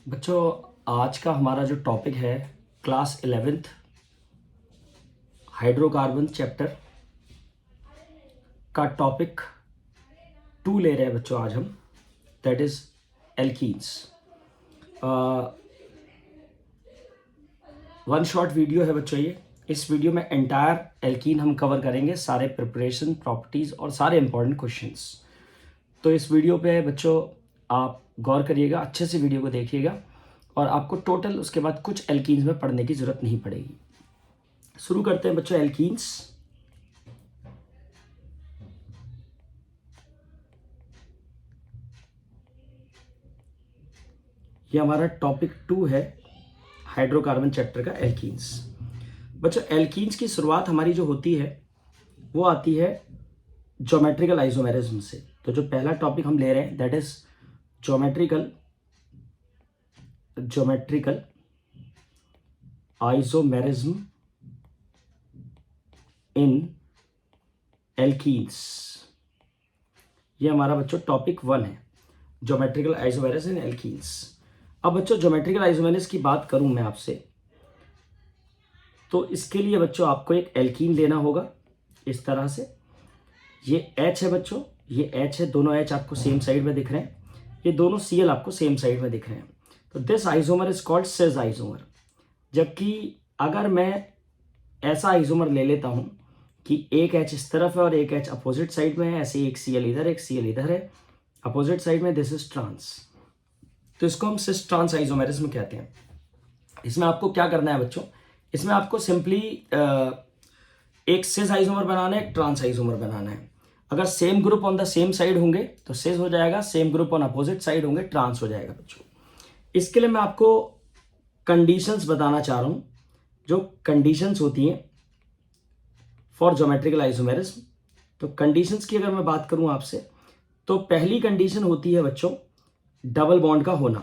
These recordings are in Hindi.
बच्चों, आज का हमारा जो टॉपिक है क्लास 11th हाइड्रोकार्बन चैप्टर का टॉपिक 2 ले रहे हैं बच्चों आज हम, that is alkenes. One shot video है बच्चों ये। इस वीडियो में एंटायर एल्कीन हम कवर करेंगे, सारे प्रिपरेशन, प्रॉपर्टीज़ और सारे इंपॉर्टेंट क्वेश्चंस। तो इस वीडियो पे बच्चों आप गौर करिएगा, अच्छे से वीडियो को देखिएगा और आपको टोटल उसके बाद कुछ एल्कीन्स में पढ़ने की ज़रूरत नहीं पड़ेगी। शुरू करते हैं बच्चों एल्कीन्स। ये हमारा टॉपिक 2 है हाइड्रोकार्बन चैप्टर का, एल्कीन्स। बच्चों एल्कीन्स की शुरुआत हमारी जो होती है वो आती है ज्योमेट्रिकल आइसोमेरिज्म से। तो जो पहला टॉपिक हम ले रहे हैं that is geometrical isomerism in alkenes. ये हमारा बच्चों टॉपिक 1 है, ज्योमेट्रिकल आइसोमेरिज्म इन एल्कीन्स। अब बच्चों ज्योमेट्रिकल आइसोमेरिज्म की बात करूं मैं आपसे, तो इसके लिए बच्चों आपको एक एल्कीन लेना होगा इस तरह से। ये H है बच्चों, ये H है, दोनों H आपको सेम साइड में दिख रहे हैं, ये दोनों Cl आपको सेम साइड में दिख रहे हैं। तो this isomer is called cis isomer. जबकि अगर मैं ऐसा आइसोमर ले लेता हूं कि एक H इस तरफ है और एक H अपोजिट साइड में है, ऐसे एक Cl इधर एक Cl इधर है अपोजिट साइड में, दिस इज ट्रांस। तो इसको हम सिस ट्रांस आइसोमेरिज्म कहते हैं। इसमें आपको क्या करना है बच्चों, इसमें आपको सिंपली एक सिस आइसोमर बनाना है, एक ट्रांस आइसोमर बनाना है। अगर same group on the same side होंगे तो सिस हो जाएगा, same group on opposite side होंगे ट्रांस हो जाएगा बच्चों। इसके लिए मैं आपको कंडीशंस बताना चाह रहा हूं, जो कंडीशंस होती हैं फॉर ज्योमेट्रिकल आइसोमेरिज्म। तो कंडीशंस की अगर मैं बात करूं आपसे, तो पहली कंडीशन होती है बच्चों डबल बॉन्ड का होना,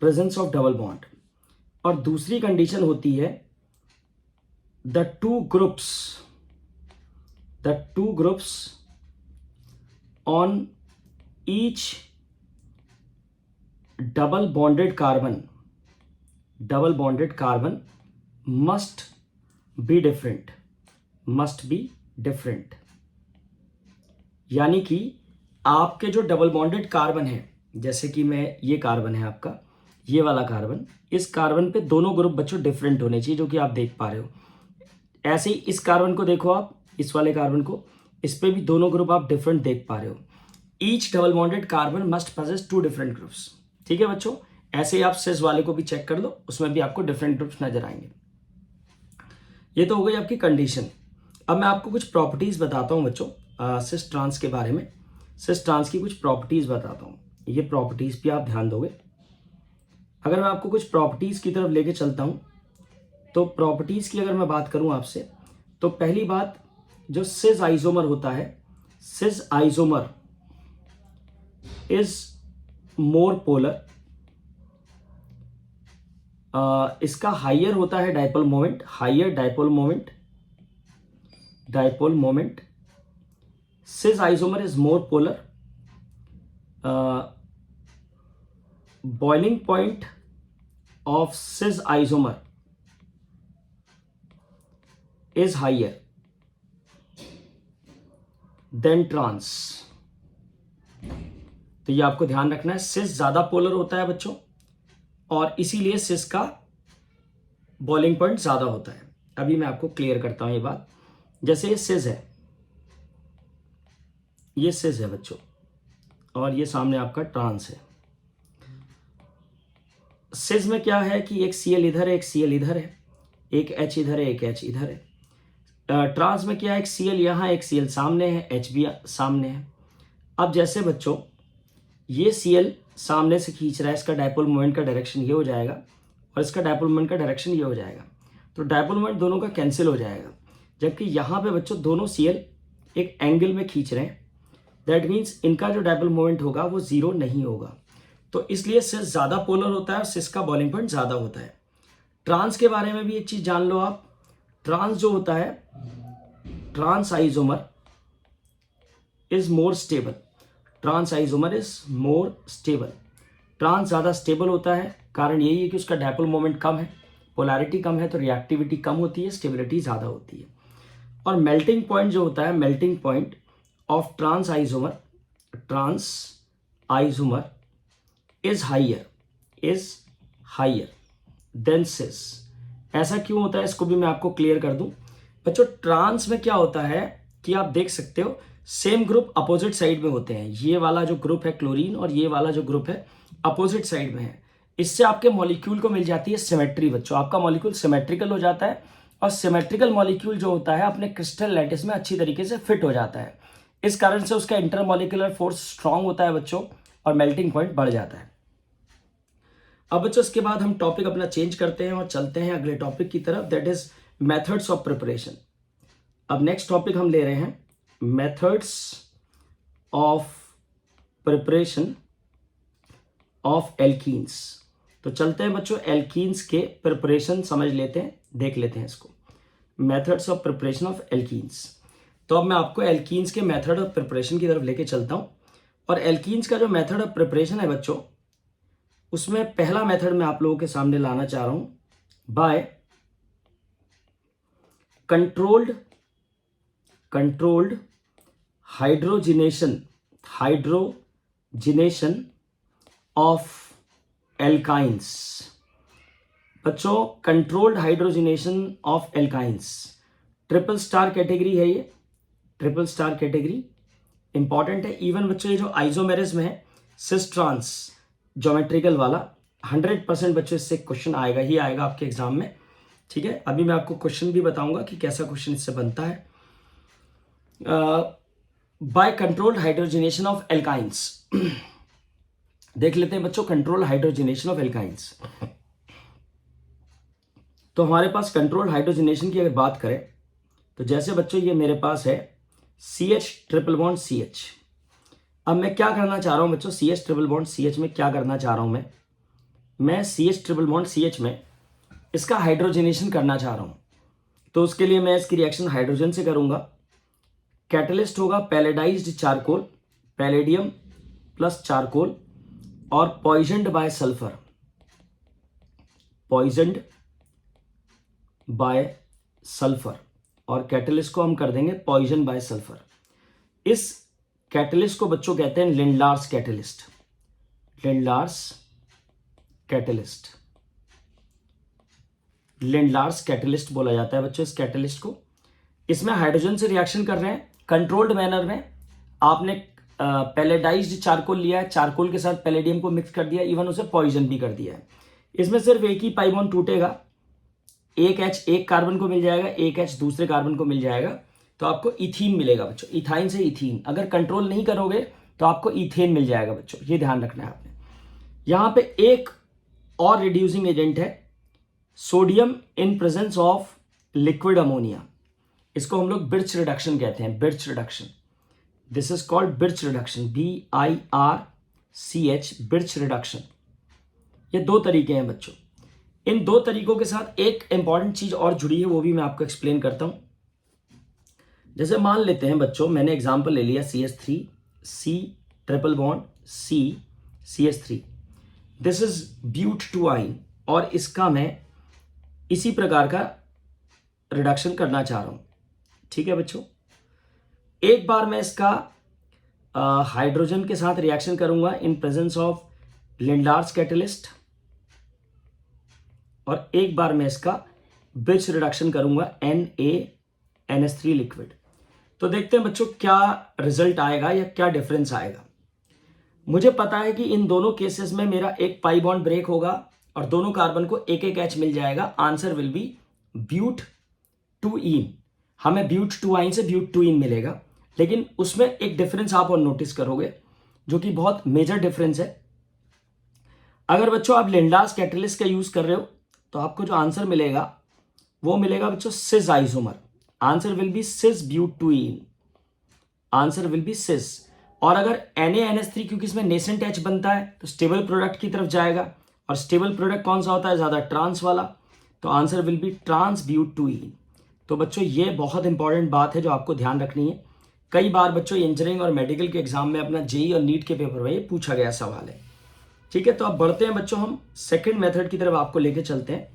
प्रेजेंस ऑफ डबल बॉन्ड। और दूसरी कंडीशन होती है the two groups on each double bonded carbon must be different. यानी कि आपके जो डबल बॉन्डेड कार्बन है, जैसे कि मैं ये कार्बन है आपका, ये वाला कार्बन, इस कार्बन पे दोनों ग्रुप बच्चों डिफरेंट होने चाहिए, जो कि आप देख पा रहे हो। ऐसे ही इस कार्बन को देखो आप, इस वाले कार्बन को, इस पे भी दोनों ग्रुप आप डिफरेंट देख पा रहे हो। Each double bonded carbon must possess 2 different groups. ठीक है बच्चों, ऐसे ही आप सिस वाले को भी चेक कर लो, उसमें भी आपको डिफरेंट ग्रुप्स नजर आएंगे। ये तो हो गई आपकी कंडीशन। अब मैं आपको कुछ प्रॉपर्टीज बताता हूँ बच्चों सिस ट्रांस के बारे में। सिस ट्रांस की कुछ प्रॉपर्टीज बताता हूँ, ये प्रॉपर्टीज भी आप ध्यान दोगे। अगर मैं आपको कुछ प्रॉपर्टीज की तरफ लेके चलता हूँ, तो प्रॉपर्टीज की अगर मैं बात करूं आपसे, तो पहली बात, जो सिस आइसोमर होता है, सिस आइसोमर इज मोर पोलर। इसका हाइयर होता है dipole moment, higher dipole moment. Sis isomer is more polar. Boiling point of cis isomer is higher than trans। तो ये आपको ध्यान रखना है, सिस ज्यादा पोलर होता है बच्चों और इसीलिए सिस का बॉइलिंग पॉइंट ज्यादा होता है। अभी मैं आपको क्लियर करता हूं ये बात। जैसे ये सिस है बच्चों, और ये सामने आपका ट्रांस है। सिस में क्या है कि एक Cl इधर है, एक Cl इधर है, एक H इधर है, एक H इधर है। ट्रांस में क्या है, एक Cl यहाँ, एक Cl सामने है, H भी सामने है। अब जैसे बच्चों ये Cl सामने से खींच रहा है, इसका डाइपोल मोमेंट का डायरेक्शन ये हो जाएगा और इसका डाइपोल मोमेंट का डायरेक्शन ये हो जाएगा, तो डाइपोल मोमेंट दोनों का कैंसिल हो जाएगा। जबकि यहाँ पे बच्चों दोनों Cl एक एंगल में खींच रहे हैं, दैट मीन्स इनका जो डाइपोल मोमेंट होगा वो जीरो नहीं होगा। तो इसलिए सिस ज्यादा पोलर होता है और सिस का बॉइलिंग पॉइंट ज्यादा होता है। ट्रांस के बारे में भी एक चीज जान लो आप, ट्रांस जो होता है, trans isomer is more stable. Trans ज़्यादा स्टेबल होता है, कारण यही है कि उसका डायपोल मोमेंट कम है, पोलैरिटी कम है, तो रिएक्टिविटी कम होती है, स्टेबिलिटी ज़्यादा होती है। और मेल्टिंग पॉइंट जो होता है, melting point of trans isomer is higher than cis. ऐसा क्यों होता है, इसको भी मैं आपको क्लियर कर दूं बच्चों। ट्रांस में क्या होता है कि आप देख सकते हो सेम ग्रुप अपोजिट साइड में होते हैं। ये वाला जो ग्रुप है क्लोरीन और ये वाला जो ग्रुप है अपोजिट साइड में है। इससे आपके मॉलिक्यूल को मिल जाती है सिमेट्री बच्चों, आपका मॉलिक्यूल सिमेट्रिकल हो जाता है और सिमेट्रिकल मॉलिक्यूल जो होता है अपने क्रिस्टल लैटिस में अच्छी तरीके से फिट हो जाता है। इस कारण से उसका इंटरमॉलिक्यूलर फोर्स स्ट्रांग होता है बच्चों और मेल्टिंग पॉइंट बढ़ जाता है। अब बच्चों इसके बाद हम टॉपिक अपना चेंज करते हैं और चलते हैं अगले टॉपिक की तरफ, that is methods of preparation. अब नेक्स्ट टॉपिक हम ले रहे हैं methods of preparation of alkenes. तो चलते हैं बच्चों एल्कीन्स के प्रिपरेशन समझ लेते हैं, देख लेते हैं इसको, methods of preparation of alkenes. तो अब मैं आपको एल्कीन्स के मेथड ऑफ प्रिपरेशन की तरफ लेके चलता हूं। और एल्कीन्स का जो मेथड ऑफ प्रिपरेशन है बच्चों, उसमें पहला मेथड मैं आप लोगों के सामने लाना चाह रहा हूं, by controlled hydrogenation of alkynes. बच्चों controlled hydrogenation of alkynes triple star category है, ये ट्रिपल स्टार कैटेगरी इंपॉर्टेंट है। इवन बच्चों ये जो आइसोमेरिज्म है सिस ट्रांस ज्योमेट्रिकल वाला, 100% बच्चों इससे क्वेश्चन आएगा ही आएगा आपके एग्जाम में, ठीक है। अभी मैं आपको क्वेश्चन भी बताऊंगा कि कैसा क्वेश्चन इससे बनता है। By controlled hydrogenation of alkynes देख लेते हैं बच्चों, कंट्रोल हाइड्रोजिनेशन ऑफ एल्काइंस। तो हमारे पास कंट्रोल हाइड्रोजिनेशन की अगर बात करें तो जैसे बच्चों ये मेरे पास है CH ट्रिपल बॉन्ड CH। अब मैं क्या करना चाह रहा हूं बच्चों, CH ट्रिपल बॉन्ड CH में क्या करना चाह रहा हूं मैं CH ट्रिपल बॉन्ड CH में इसका हाइड्रोजिनेशन करना चाह रहा हूं। तो उसके लिए मैं इसकी रिएक्शन हाइड्रोजन से करूंगा। कैटलिस्ट होगा पैलेडाइज्ड चारकोल, पैलेडियम प्लस चारकोल और पॉइजन्ड बाय सल्फर, और कैटलिस्ट को हम कर देंगे पॉइजन बाय सल्फर। इस कैटलिस्ट को बच्चों कहते हैं लिंडलार्स कैटलिस्ट बोला जाता है बच्चों इस कैटलिस्ट को। इसमें हाइड्रोजन से रिएक्शन कर रहे हैं कंट्रोल्ड मैनर में। आपने पैलेडाइज्ड चारकोल लिया है, चारकोल के साथ पैलेडियम को मिक्स कर दिया, इवन उसे पॉइजन भी कर दिया है। इसमें सिर्फ एक ही पाई बॉन्ड टूटेगा, एक H एक कार्बन को मिल जाएगा, एक H दूसरे कार्बन को मिल जाएगा, तो आपको इथीन मिलेगा बच्चों। इथाइन से इथीन, अगर कंट्रोल नहीं करोगे तो आपको इथेन मिल जाएगा बच्चों, ये ध्यान रखना है आपने। यहां पे एक और रिड्यूसिंग एजेंट है sodium in presence of liquid ammonia. इसको हम लोग बिर्च रिडक्शन कहते हैं, birch reduction. This is called birch reduction, BIRCH, birch reduction. ये दो तरीके हैं बच्चों। इन दो तरीकों के साथ एक इंपॉर्टेंट चीज और जुड़ी है, वो भी मैं आपको एक्सप्लेन करता हूं। जैसे मान लेते हैं बच्चों, मैंने एग्जांपल ले लिया CH3 C triple bond C CH3, this is but two yne, और इसका मैं इसी प्रकार का रिडक्शन करना चाह रहा हूं, ठीक है बच्चों। एक बार मैं इसका हाइड्रोजन के साथ रिएक्शन करूंगा इन प्रेजेंस ऑफ लिंडलार्स कैटलिस्ट, और एक बार मैं इसका बिर्च रिडक्शन करूंगा NaNH3 लिक्विड। तो देखते हैं बच्चों क्या रिजल्ट आएगा या क्या डिफरेंस आएगा। मुझे पता है कि इन दोनों केसेस में मेरा एक पाई बॉन्ड ब्रेक होगा और दोनों कार्बन को एक एक H मिल जाएगा। Answer will be but two ene. हमें ब्यूट टू आइन से ब्यूट टू इन मिलेगा, लेकिन उसमें एक डिफरेंस आप और नोटिस करोगे जो कि बहुत मेजर डिफरेंस है। अगर बच्चों आप लिंडलार्स कैटलिस्ट का यूज कर रहे हो तो आपको जो आंसर मिलेगा वो मिलेगा बच्चों cis isomer. Answer will be cis but two ene, answer will be cis. और अगर NaNH3, क्योंकि इसमें नेसेंट H बनता है तो स्टेबल प्रोडक्ट की तरफ जाएगा, और स्टेबल प्रोडक्ट कौन सा होता है, ज्यादा ट्रांस वाला, तो answer will be trans but two ene. तो बच्चों ये बहुत इंपॉर्टेंट बात है जो आपको ध्यान रखनी है। कई बार बच्चों इंजीनियरिंग और मेडिकल के एग्जाम में अपना JEE और नीट के पेपर में ये पूछा गया सवाल है। ठीक है, तो अब बढ़ते हैं बच्चों, हम सेकंड मेथड की तरफ आपको लेके चलते हैं।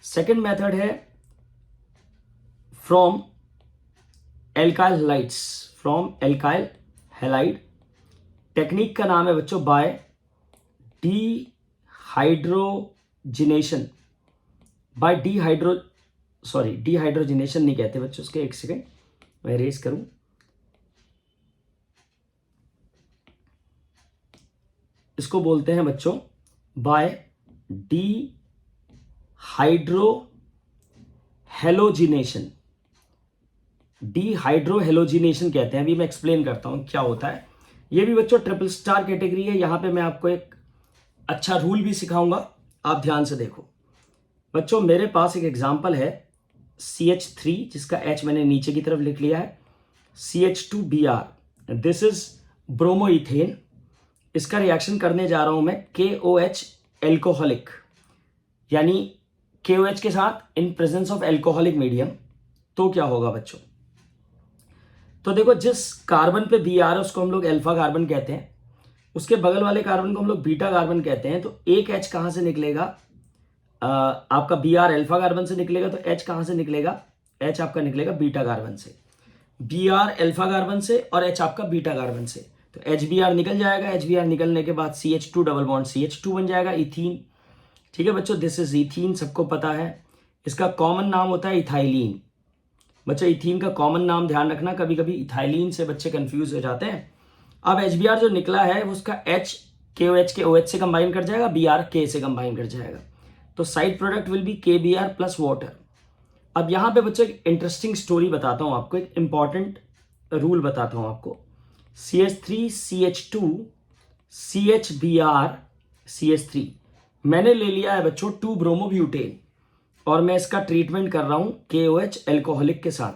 सेकंड मेथड है from alkyl halides, from alkyl halide. Technique का नाम है बच्चों बाय डिहाइड्रोजिनेशन, बाय डिहाइड्रोजिनेशन नहीं कहते बच्चों उसके, एक सेकेंड मैं रेस करूं। इसको बोलते हैं बच्चों बाय डिहाइड्रोहेलोजिनेशन, डिहाइड्रोहेलोजिनेशन कहते हैं। अभी मैं एक्सप्लेन करता हूं क्या होता है। ये भी बच्चों ट्रिपल स्टार कैटेगरी है। यहां पे मैं आपको एक अच्छा रूल भी सिखाऊंगा, आप ध्यान से देखो बच्चों। मेरे पास एक एग्जांपल है CH3, जिसका H मैंने नीचे की तरफ लिख लिया है, CH2Br, दिस इज ब्रोमोइथेन। इसका रिएक्शन करने जा रहा हूं मैं KOH एल्कोहलिक, यानी KOH के साथ इन प्रेजेंस ऑफ एल्कोहलिक मीडियम। तो क्या होगा बच्चों, तो देखो जिस कार्बन पे Br है उसको हम लोग अल्फा कार्बन कहते हैं, उसके बगल वाले कार्बन को हम लोग बीटा कार्बन कहते हैं। तो एक H कहां से निकलेगा, आपका Br अल्फा कार्बन से निकलेगा, तो H कहां से निकलेगा, H आपका निकलेगा बीटा कार्बन से। Br अल्फा कार्बन से और H आपका बीटा कार्बन से, तो HBr निकल जाएगा। HBr निकलने के बाद CH2 डबल बॉन्ड CH2 बन जाएगा, इथीन। ठीक है बच्चों, दिस इज इथीन, सबको पता है। इसका कॉमन नाम होता है इथाइलिन। बच्चों इथीन का कॉमन नाम ध्यान रखना, कभी कभी इथाइलिन से बच्चे कंफ्यूज हो जाते हैं। अब HBr जो निकला है उसका H KOH के OH से कंबाइन कर जाएगा, Br K से कंबाइन कर जाएगा, तो side product will be KBr plus water. अब यहाँ पे बच्चों एक इंटरेस्टिंग स्टोरी बताता हूँ आपको, एक इंपॉर्टेंट रूल बताता हूँ आपको। CH3 CH2 CHBr CH3 मैंने ले लिया है बच्चों 2 ब्रोमोब्यूटेन, और मैं इसका ट्रीटमेंट कर रहा हूँ KOH एल्कोहलिक के साथ।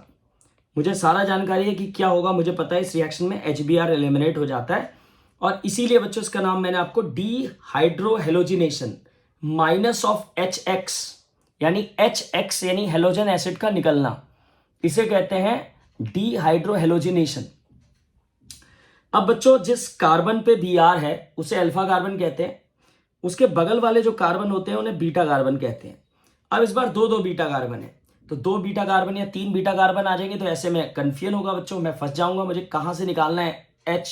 मुझे सारा जानकारी है कि क्या होगा, मुझे पता है इस रिएक्शन में HBr एलिमिनेट हो जाता है, और इसीलिए बच्चों इसका नाम मैंने आपको डिहाइड्रोहेलोजिनेशन माइनस ऑफ HX, यानी HX यानी हेलोजन एसिड का निकलना, इसे कहते हैं डिहाइड्रोहेलोजिनेशन। अब बच्चों जिस कार्बन पे Br है उसे अल्फा कार्बन कहते हैं, उसके बगल वाले जो कार्बन होते हैं उन्हें बीटा कार्बन कहते हैं। अब इस बार दो बीटा कार्बन है, तो 2 बीटा कार्बन या 3 बीटा कार्बन आ जाएंगे, तो ऐसे में कंफ्यूजन होगा बच्चों, मैं फंस जाऊंगा, मुझे कहां से निकालना है H,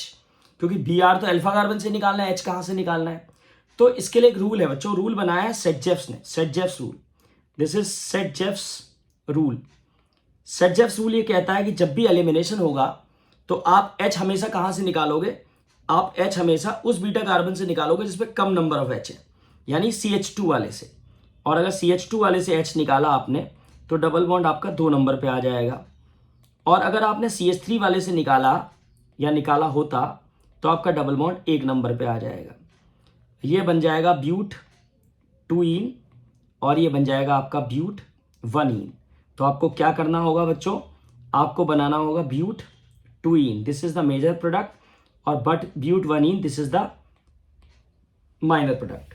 क्योंकि Br तो अल्फा कार्बन से निकालना है, H कहां से निकालना है। तो इसके लिए एक रूल है बच्चों, रूल बनाया है सेटजेफ्स ने, Saytzeff's rule, this is Saytzeff's rule. Saytzeff's rule ये कहता है कि जब भी एलिमिनेशन होगा तो आप H हमेशा कहां से निकालोगे, आप H हमेशा उस बीटा कार्बन से निकालोगे जिसपे कम नंबर ऑफ H है, यानी CH2 वाले से। और अगर CH2 वाले से H निकाला आपने तो डबल बॉन्ड आपका 2 नंबर पे आ जाएगा, और अगर आपने CH3 वाले से निकाला या निकाला होता तो आपका डबल बॉन्ड 1 नंबर पे आ जाएगा। ये बन जाएगा ब्यूट 2इन और ये बन जाएगा आपका ब्यूट 1इन। तो आपको क्या करना होगा बच्चों, आपको बनाना होगा ब्यूट 2इन, this is the major product, और बट ब्यूट 1इन this is the minor product.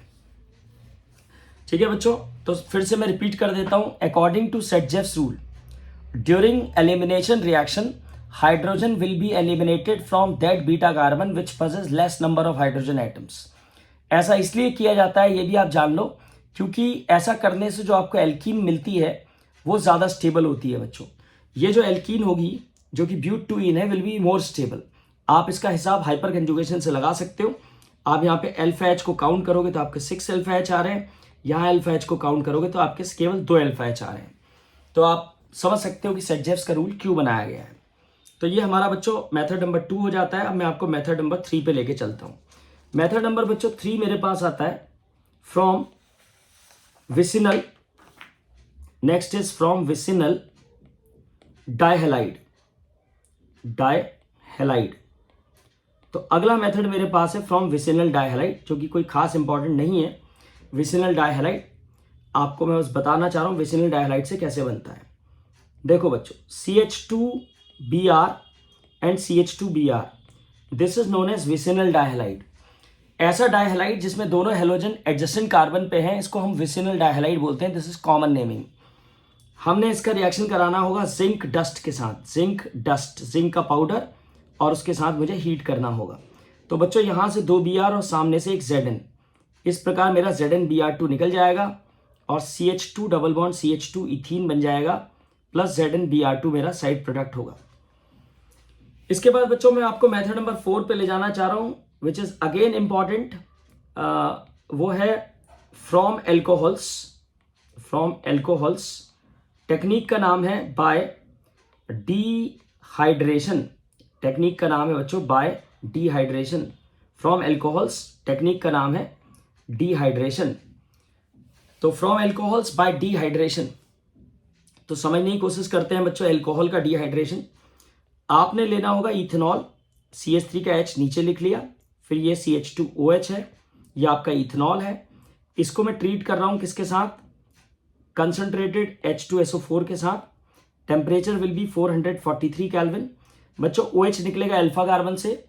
ठीक है बच्चों, तो फिर से मैं रिपीट कर देता हूं। According to Saytzeff's rule, during elimination reaction hydrogen will be eliminated from that beta carbon which possess less number of hydrogen atoms. ऐसा इसलिए किया जाता है, ये भी आप जान लो, क्योंकि ऐसा करने से जो आपको एल्कीन मिलती है वो ज़्यादा स्टेबल होती है बच्चों। ये जो एल्कीन होगी जो कि ब्यूट 2इन है विल बी मोर स्टेबल। आप इसका हिसाब हाइपर कंजुगेशन से लगा सकते हो। आप यहाँ पे अल्फा H को काउंट करोगे तो आपके 6 अल्फा H आ रहे हैं, यहाँ अल्फा H को काउंट करोगे तो आपके केवल 2 अल्फा H आ रहे हैं। तो आप समझ सकते हो कि सेटजेफ्स का रूल क्यों बनाया गया है। तो ये हमारा बच्चों मेथड नंबर 2 हो जाता है। अब मैं आपको मेथड नंबर 3 पे लेके चलता हूँ। मेथड नंबर बच्चों 3 मेरे पास आता है from vicinal, next is from vicinal dihalide, dihalide. तो अगला मेथड मेरे पास है फ्रॉम विसिनल डाइहैलाइड, जो कि कोई खास इंपॉर्टेंट नहीं है। विसिनल डाइहैलाइड आपको मैं बस बताना चाह रहा हूं विसिनल डाइहैलाइड से कैसे बनता है। देखो बच्चों, CH2Br and CH2Br, this is known as vicinal dihalide. ऐसा डाइहैलाइड जिसमें दोनों हेलोजन एडजेसेंट कार्बन पे हैं, इसको हम विसिनल डाइहैलाइड बोलते हैं। This is common naming. हमने इसका रिएक्शन कराना होगा जिंक डस्ट के साथ, जिंक डस्ट, जिंक का पाउडर, और उसके साथ मुझे हीट करना होगा। तो बच्चों यहाँ से 2 Br और सामने से एक Zn, इस प्रकार मेरा ZnBr2 निकल जाएगा और CH2 double bond CH2 ethene बन जाएगा प्लस ZnBr2 मेरा साइड प्रोडक्ट होगा। इसके बाद बच्चों मैं आपको मेथड नंबर 4 पे ले जाना चाह रहा हूं, विच इज अगेन इंपॉर्टेंट। वो है फ्रॉम एल्कोहल्स। टेक्निक का नाम है बाय डिहाइड्रेशन। टेक्निक का नाम है बच्चों bye dehydration. From alcohols technique का नाम है डिहाइड्रेशन। तो फ्रॉम एल्कोहल्स बाय डिहाइड्रेशन, तो समझने की कोशिश करते हैं बच्चों एल्कोहल का डिहाइड्रेशन। आपने लेना होगा इथेनॉल, CH3 का H नीचे लिख लिया, फिर ये CH2OH है, ये आपका इथेनॉल है। इसको मैं ट्रीट कर रहा हूं किसके साथ? कंसंट्रेटेड H2SO4 के साथ। Temperature will be 443 kelvin. बच्चों OH निकलेगा अल्फा कार्बन से,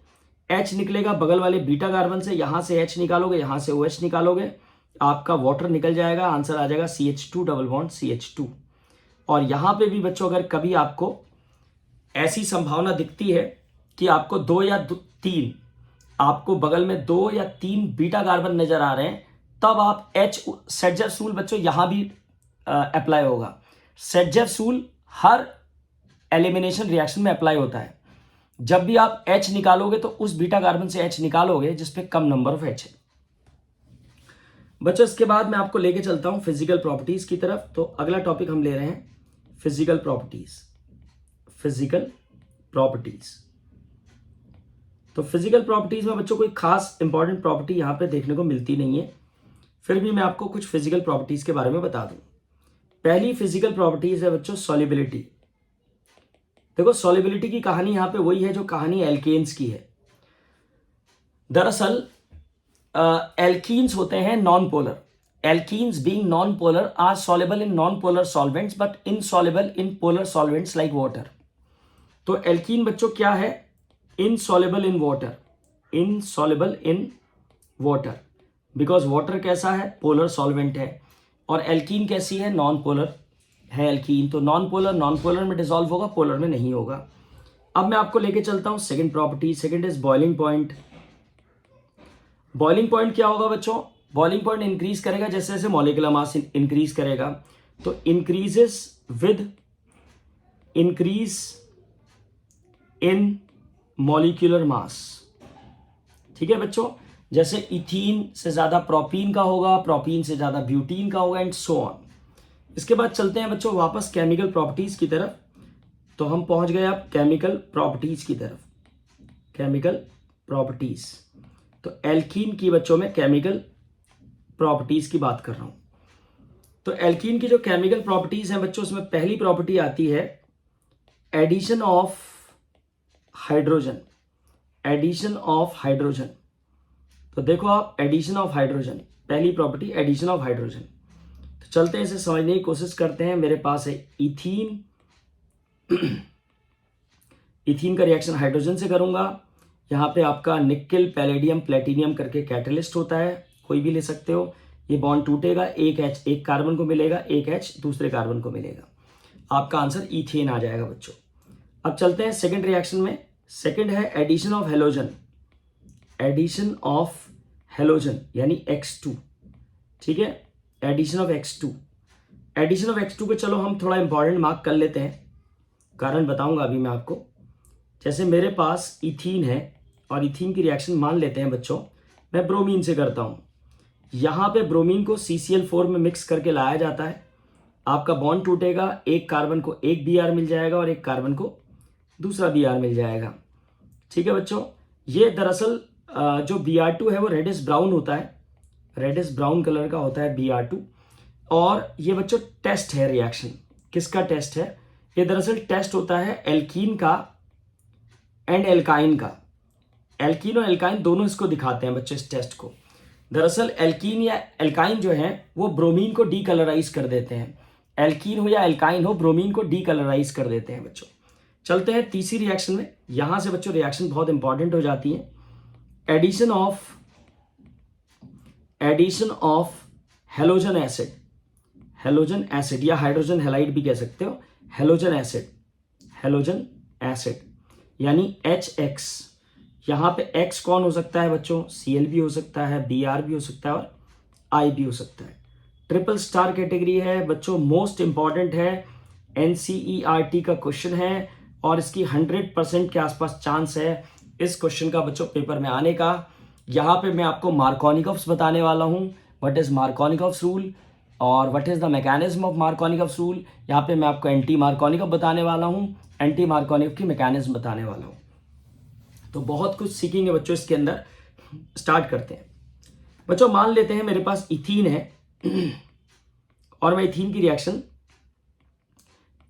H निकलेगा बगल वाले बीटा कार्बन से, यहां से H निकालोगे, यहां से OH निकालोगे, आपका वाटर निकल जाएगा, आंसर आ जाएगा CH2 डबल बॉन्ड CH2। और यहां पे भी बच्चों अगर कभी आपको ऐसी संभावना दिखती है कि आपको 2 या 3, आपको बगल में 2 या 3 बीटा कार्बन नजर आ रहे हैं, तब आप सेडजर रूल बच्चों यहां भी अप्लाई होगा। सेडजर रूल हर एलिमिनेशन रिएक्शन में अप्लाई होता है। जब भी आप H निकालोगे तो उस बीटा कार्बन से H निकालोगे जिसपे कम नंबर ऑफ H है। बच्चों इसके बाद मैं आपको लेके चलता हूं फिजिकल प्रॉपर्टीज की तरफ। तो अगला टॉपिक हम ले रहे हैं फिजिकल प्रॉपर्टीज। फिजिकल प्रॉपर्टीज, तो फिजिकल प्रॉपर्टीज में बच्चों कोई खास इंपॉर्टेंट प्रॉपर्टी यहां पे देखने को मिलती नहीं है, फिर भी मैं आपको कुछ फिजिकल प्रॉपर्टीज के बारे में बता दूं। पहली फिजिकल प्रॉपर्टीज है बच्चों सॉल्युबिलिटी। देखो सॉल्युबिलिटी की कहानी यहां पे वही है जो कहानी एल्केन्स की है। दरअसल एल्कीन्स होते हैं non polar. Alkenes being non polar are soluble in non-polar solvents but insoluble in polar solvents like water। तो एल्कीन बच्चों क्या है? Insoluble in water. Insoluble in water because water कैसा है? पोलर सॉल्वेंट है। और एल्कीन कैसी है? नॉन पोलर है एल्कीन। तो नॉन पोलर में डिसॉल्व होगा, पोलर में नहीं होगा। अब मैं आपको लेके चलता हूं second property. Second is boiling point. Boiling point क्या होगा बच्चों? बॉइलिंग पॉइंट इंक्रीज करेगा जैसे जैसे मॉलिक्यूलर मास इंक्रीज करेगा, तो increases with increase in molecular mass. ठीक है बच्चों, जैसे इथीन से ज्यादा प्रोपीन का होगा, प्रोपीन से ज्यादा ब्यूटीन का होगा, एंड सो ऑन। इसके बाद चलते हैं बच्चों वापस केमिकल प्रॉपर्टीज की तरफ। तो हम पहुंच गए अब केमिकल प्रॉपर्टीज की तरफ। केमिकल प्रॉपर्टीज, तो एल्कीन की बच्चों में केमिकल प्रॉपर्टीज की बात कर रहा हूं। तो एल्कीन की जो केमिकल प्रॉपर्टीज हैं बच्चों, उसमें पहली प्रॉपर्टी आती है addition of hydrogen. Addition of hydrogen, तो देखो आप एडिशन ऑफ हाइड्रोजन, पहली प्रॉपर्टी एडिशन ऑफ हाइड्रोजन। तो चलते हैं इसे समझने की कोशिश करते हैं। मेरे पास है इथीन। इथीन का रिएक्शन हाइड्रोजन से करूंगा। यहाँ पे आपका निकेल, पैलेडियम, प्लेटिनियम करके कैटलिस्ट होता है, कोई भी ले सकते हो। ये बॉन्ड टूटेगा, एक H एक कार्बन को मिलेगा, एक H दूसरे कार्बन को मिलेगा। आपका आंसर इथेन आ जाएगा बच्चों। अब चलते हैं सेकंड रिएक्शन में। सेकंड है addition of halogen. Addition of halogen यानी X2। ठीक है, addition of X2। Addition of X2 को चलो हम थोड़ा इंपॉर्टेंट मार्क कर लेते हैं, कारण बताऊंगा अभी मैं आपको। जैसे मेरे पास इथीन है और इथीन की रिएक्शन मान लेते हैं बच्चों मैं ब्रोमीन से करता हूं। यहां पे ब्रोमीन को CCl4 में मिक्स करके लाया जाता है। आपका बॉन्ड टूटेगा, एक कार्बन को एक Br मिल जाएगा और एक कार्बन को दूसरा Br मिल जाएगा। ठीक है बच्चों, ये दरअसल जो Br2 है वो रेडिश ब्राउन होता है, रेडिश ब्राउन कलर का होता है Br2। और ये बच्चों टेस्ट है, रिएक्शन किसका टेस्ट है? ये दरअसल टेस्ट होता है एल्कीन का एंड एल्काइन का। एल्कीन और एल्काइन दोनों इसको दिखाते हैं बच्चे इस टेस्ट को। दरअसल एल्कीन या एल्काइन जो है वो ब्रोमीन को डीकलराइज कर देते हैं। एल्कीन हो या एल्काइन हो, ब्रोमीन को डीकलराइज कर देते हैं बच्चों। चलते हैं तीसरी रिएक्शन में। यहां से बच्चों रिएक्शन बहुत इंपॉर्टेंट हो जाती है। Addition of halogen acid. Halogen acid या हाइड्रोजन हैलाइड भी कह सकते हो। हेलोजन एसिड यानी HX। यहां पे X कौन हो सकता है बच्चों? Cl भी हो सकता है, Br भी हो सकता है और आई भी हो सकता है। ट्रिपल स्टार कैटेगरी है बच्चों, मोस्ट इंपॉर्टेंट है, NCERT का क्वेश्चन है और इसकी 100% के आसपास चांस है इस क्वेश्चन का बच्चों पेपर में आने का। यहाँ पे मैं आपको मार्कोनिकॉफ्स बताने वाला हूँ, व्हाट इज मार्कोनिकॉफ्स रूल और what is the mechanism of Markovnikov's rule. यहाँ पे मैं आपको एंटी मार्कोनिकॉफ बताने वाला हूँ, एंटी मार्कोनिकॉफ की मैकेनिज्म बताने वाला हूँ। तो बहुत कुछ सीखेंगे बच्चों इसके अंदर। स्टार्ट करते हैं बच्चों। मान लेते हैं मेरे पास इथीन है और मैं इथीन की रिएक्शन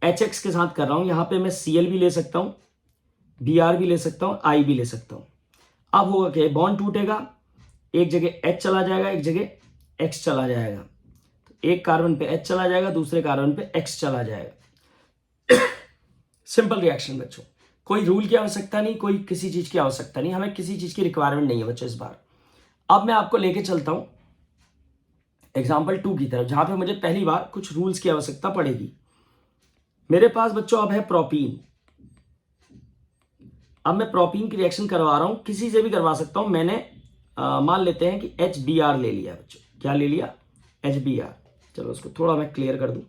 HX के साथ कर रहा हूं। यहां पे मैं Cl भी ले सकता हूं, Br भी ले सकता हूं, I भी ले सकता हूं। अब होगा क्या, बॉन्ड टूटेगा, एक जगह H चला जाएगा, एक जगह X चला जाएगा। तो एक कार्बन पे H चला जाएगा, दूसरे कार्बन पे X चला जाएगा। सिंपल रिएक्शन बच्चों, कोई रूल की आवश्यकता नहीं, कोई किसी चीज की आवश्यकता नहीं, हमें किसी चीज की रिक्वायरमेंट नहीं है बच्चों इस बार। अब मैं आपको लेके चलता हूं एग्जाम्पल 2 की तरफ, जहां पे मुझे पहली बार कुछ रूल्स की आवश्यकता पड़ेगी। मेरे पास बच्चों अब है प्रोपीन। अब मैं प्रोपीन की रिएक्शन करवा रहा हूं, किसी से भी करवा सकता हूं। मैंने मान लेते हैं कि HBr ले लिया बच्चों। क्या ले लिया? HBr। चलो उसको थोड़ा मैं क्लियर कर दूं।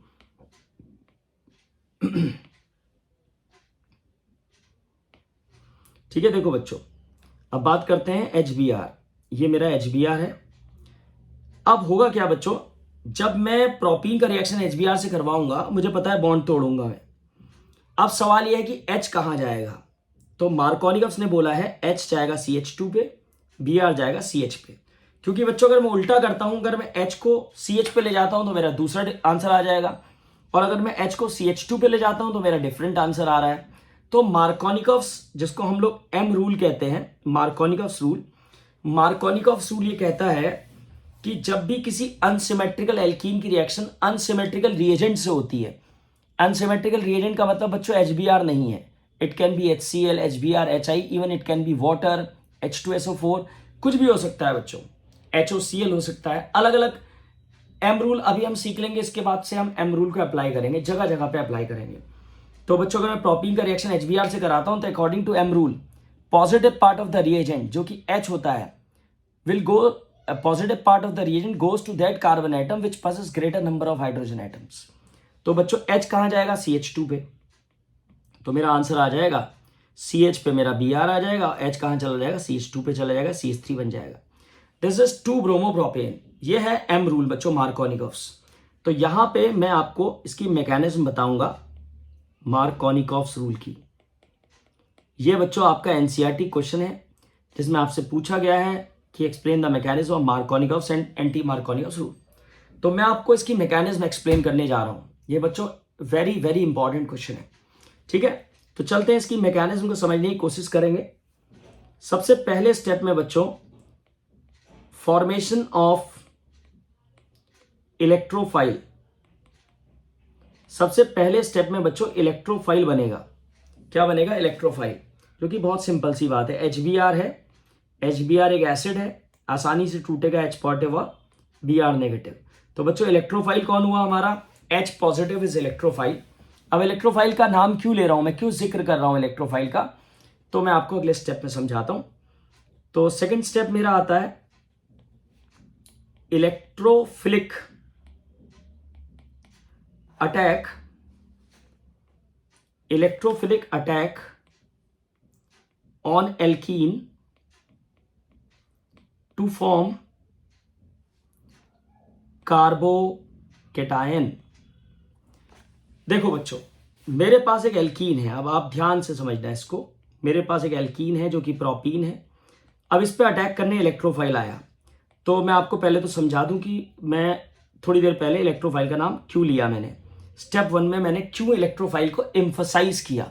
ठीक है, देखो बच्चों, अब बात करते हैं HBr। ये मेरा HBr है। अब होगा क्या बच्चों, जब मैं प्रोपीन का रिएक्शन HBr से करवाऊंगा, मुझे पता है बॉन्ड तोड़ूंगा मैं। अब सवाल यह है कि H कहां जाएगा। तो मार्कोनिकॉफ्स ने बोला है H जाएगा CH2 पे, Br जाएगा CH पे। क्योंकि बच्चों अगर मैं उल्टा करता हूं, अगर मैं H को CH पे ले जाता हूं तो मेरा दूसरा आंसर आ जाएगा, और अगर मैं H को CH2 पे ले जाता हूं तो मेरा डिफरेंट आंसर आ रहा है। तो मार्कोनिकॉफ्स, जिसको हम लोग M रूल कहते हैं, मार्कोनिकॉफ्स रूल ये कहता है कि जब भी किसी अनसिमेट्रिकल एल्कीन की रिएक्शन अनसिमेट्रिकल रिएजेंट से होती है, अनसिमेट्रिकल रिएजेंट का मतलब बच्चों HBr नहीं है, it can be HCl, HBr, HI, even it can be water, H2SO4, कुछ भी हो सकता है बच्चों, HOCl हो सकता है। अलग अलग M रूल अभी हम सीख लेंगे, इसके बाद से हम M रूल को अप्लाई करेंगे, जगह जगह पे अप्लाई करेंगे। तो बच्चों अगर मैं प्रोपीन का रिएक्शन HBr से कराता हूं तो according to M rule, positive part of the reagent जो कि H होता है will go, a positive part of the reagent goes to that carbon atom which possesses greater number of hydrogen atoms। तो बच्चों H कहां जाएगा? CH2 पे। तो मेरा आंसर आ जाएगा CH पे मेरा Br आ जाएगा, H कहां चला जाएगा? CH2 पे चला जाएगा, CH3 बन जाएगा। दिस इज 2-ब्रोमोप्रोपेन। ये है M रूल बच्चों, मार्कोनिकॉफ्स। तो यहां पे मैं आपको इसकी मैकेनिज्म बताऊंगा मार्कोनिकॉफ्स रूल की। ये बच्चों आपका NCERT क्वेश्चन है, जिसमें आपसे पूछा गया है कि explain the mechanism of Markovnikov's and anti Markovnikov's rule. तो मैं आपको इसकी मैकेनिज्म एक्सप्लेन करने जा रहा हूं। ये बच्चों वेरी वेरी इंपॉर्टेंट क्वेश्चन है। ठीक है, तो चलते हैं इसकी मैकेनिज्म को समझने की कोशिश करेंगे। सबसे पहले स्टेप में बच्चों, फॉर्मेशन ऑफ इलेक्ट्रोफाइल। सबसे पहले स्टेप में बच्चों इलेक्ट्रोफाइल बनेगा। क्या बनेगा? इलेक्ट्रोफाइल, जो कि बहुत सिंपल सी बात है। HBr है, HBr एक एसिड है, आसानी से टूटेगा H पॉजिटिव और Br नेगेटिव। तो बच्चों इलेक्ट्रोफाइल कौन हुआ हमारा? H positive is electrophile. अब इलेक्ट्रोफाइल का नाम क्यों ले रहा हूं मैं, क्यों जिक्र कर रहा हूं इलेक्ट्रोफाइल का, तो मैं आपको अगले स्टेप में समझाता हूं। तो सेकंड स्टेप मेरा आता है electrophilic attack. Electrophilic attack on alkene to form carbocation. देखो बच्चों, मेरे पास एक एल्कीन है, अब आप ध्यान से समझना इसको। मेरे पास एक एल्कीन है जो कि प्रोपीन है। अब इस पे अटैक करने इलेक्ट्रोफाइल आया। तो मैं आपको पहले तो समझा दूं कि मैं थोड़ी देर पहले इलेक्ट्रोफाइल का नाम क्यों लिया मैंने। स्टेप 1 में मैंने क्यों इलेक्ट्रोफाइल को एम्फसाइज किया।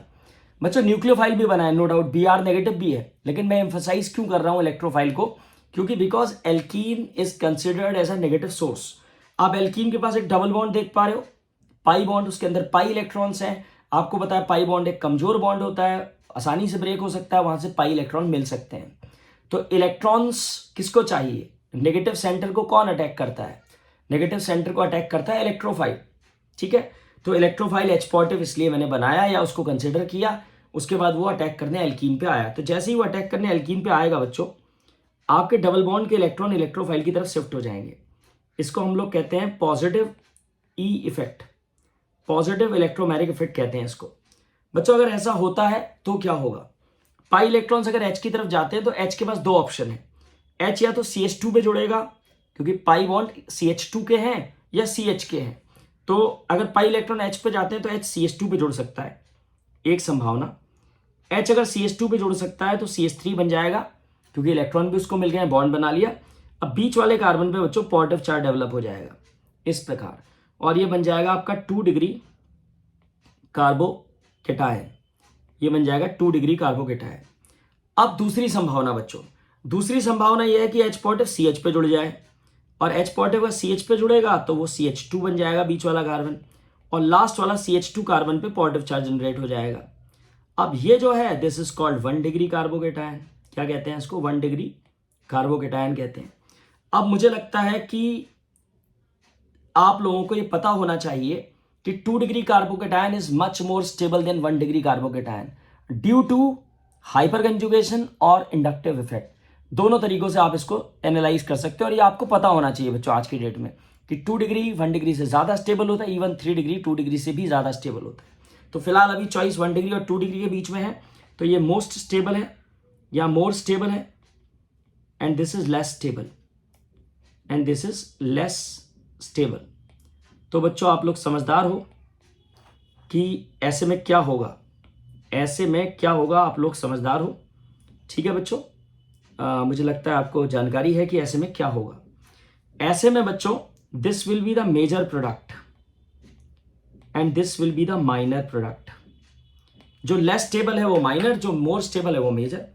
बच्चों न्यूक्लियोफाइल भी बनाया, नो डाउट, Br नेगेटिव भी है, लेकिन मैं एम्फसाइज क्यों कर रहा हूं इलेक्ट्रोफाइल को? क्योंकि because alkene is considered as a negative source. आप एल्कीन के पास एक डबल बॉन्ड देख पा रहे हो, पाई बॉन्ड, उसके अंदर पाई इलेक्ट्रॉन्स हैं। आपको पता है पाई बॉन्ड एक कमजोर बॉन्ड होता है, आसानी से ब्रेक हो सकता है, वहां से पाई इलेक्ट्रॉन मिल सकते हैं। तो इलेक्ट्रॉन्स किसको चाहिए? नेगेटिव सेंटर को कौन अटैक करता है? नेगेटिव सेंटर को अटैक करता है इलेक्ट्रोफाइल। ठीक है, तो इलेक्ट्रोफाइल H पॉजिटिव इसलिए मैंने बनाया या उसको कंसिडर किया। उसके बाद वो अटैक करने एल्कीन पे आया। तो जैसे ही वो अटैक करने एल्कीन पे आएगा बच्चों, आपके डबल बॉन्ड के इलेक्ट्रॉन इलेक्ट्रोफाइल की तरफ शिफ्ट हो जाएंगे। इसको हम लोग कहते हैं positive E effect, positive electromagnetic effect कहते हैं इसको। बच्चों अगर ऐसा होता है तो क्या होगा, पाई इलेक्ट्रॉन्स अगर H की तरफ जाते हैं तो H के पास दो ऑप्शन है, H या तो CH2 पे जुड़ेगा क्योंकि पाई बॉन्ड CH2 के हैं या CH के हैं, तो अगर पाई इलेक्ट्रॉन H पे जाते हैं तो H CH2 पे जुड़ सकता है, एक संभावना। H अगर CH2 पे जुड़ सकता है तो CH3 बन जाएगा क्योंकि इलेक्ट्रॉन भी उसको मिल गया, बॉन्ड बना लिया। अब बीच वाले कार्बन पे बच्चों पॉजिटिव चार्ज डेवलप हो जाएगा इस प्रकार, और ये बन जाएगा आपका 2 डिग्री कार्बोकेटायन, ये बन जाएगा 2 डिग्री कार्बोकेटायन। अब दूसरी संभावना बच्चों, दूसरी संभावना यह है कि H पॉजिटिव CH पे जुड़ जाए, और H पॉजिटिव अगर CH पे जुड़ेगा तो वो CH2 बन जाएगा बीच वाला कार्बन, और लास्ट वाला CH2 कार्बन पे पॉजिटिव चार्ज जनरेट हो जाएगा। अब ये जो है this is called 1 degree carbocation, क्या कहते हैं इसको, 1 डिग्री कार्बोकेटायन कहते हैं। अब मुझे लगता है कि आप लोगों को ये पता होना चाहिए कि 2 degree carbocation is much more stable than 1 degree carbocation due to hyperconjugation और इंडक्टिव इफेक्ट। दोनों तरीकों से आप इसको एनालाइज कर सकते हो, और ये आपको पता होना चाहिए बच्चों आज की डेट में कि 2 डिग्री 1 डिग्री से ज़्यादा स्टेबल होता है, इवन 3 डिग्री 2 डिग्री से भी ज़्यादा स्टेबल होता है। तो फिलहाल अभी चॉइस 1 डिग्री और 2 डिग्री के बीच में है, तो ये मोस्ट स्टेबल है या मोर स्टेबल है, and this is less stable, and this is less stable. तो बच्चों आप लोग समझदार हो कि ऐसे में क्या होगा, ऐसे में क्या होगा, आप लोग समझदार हो, ठीक है बच्चों। मुझे लगता है आपको जानकारी है कि ऐसे में क्या होगा। ऐसे में बच्चों this will be the major product and this will be the minor product. जो लेस स्टेबल है वो माइनर, जो मोर स्टेबल है वो मेजर।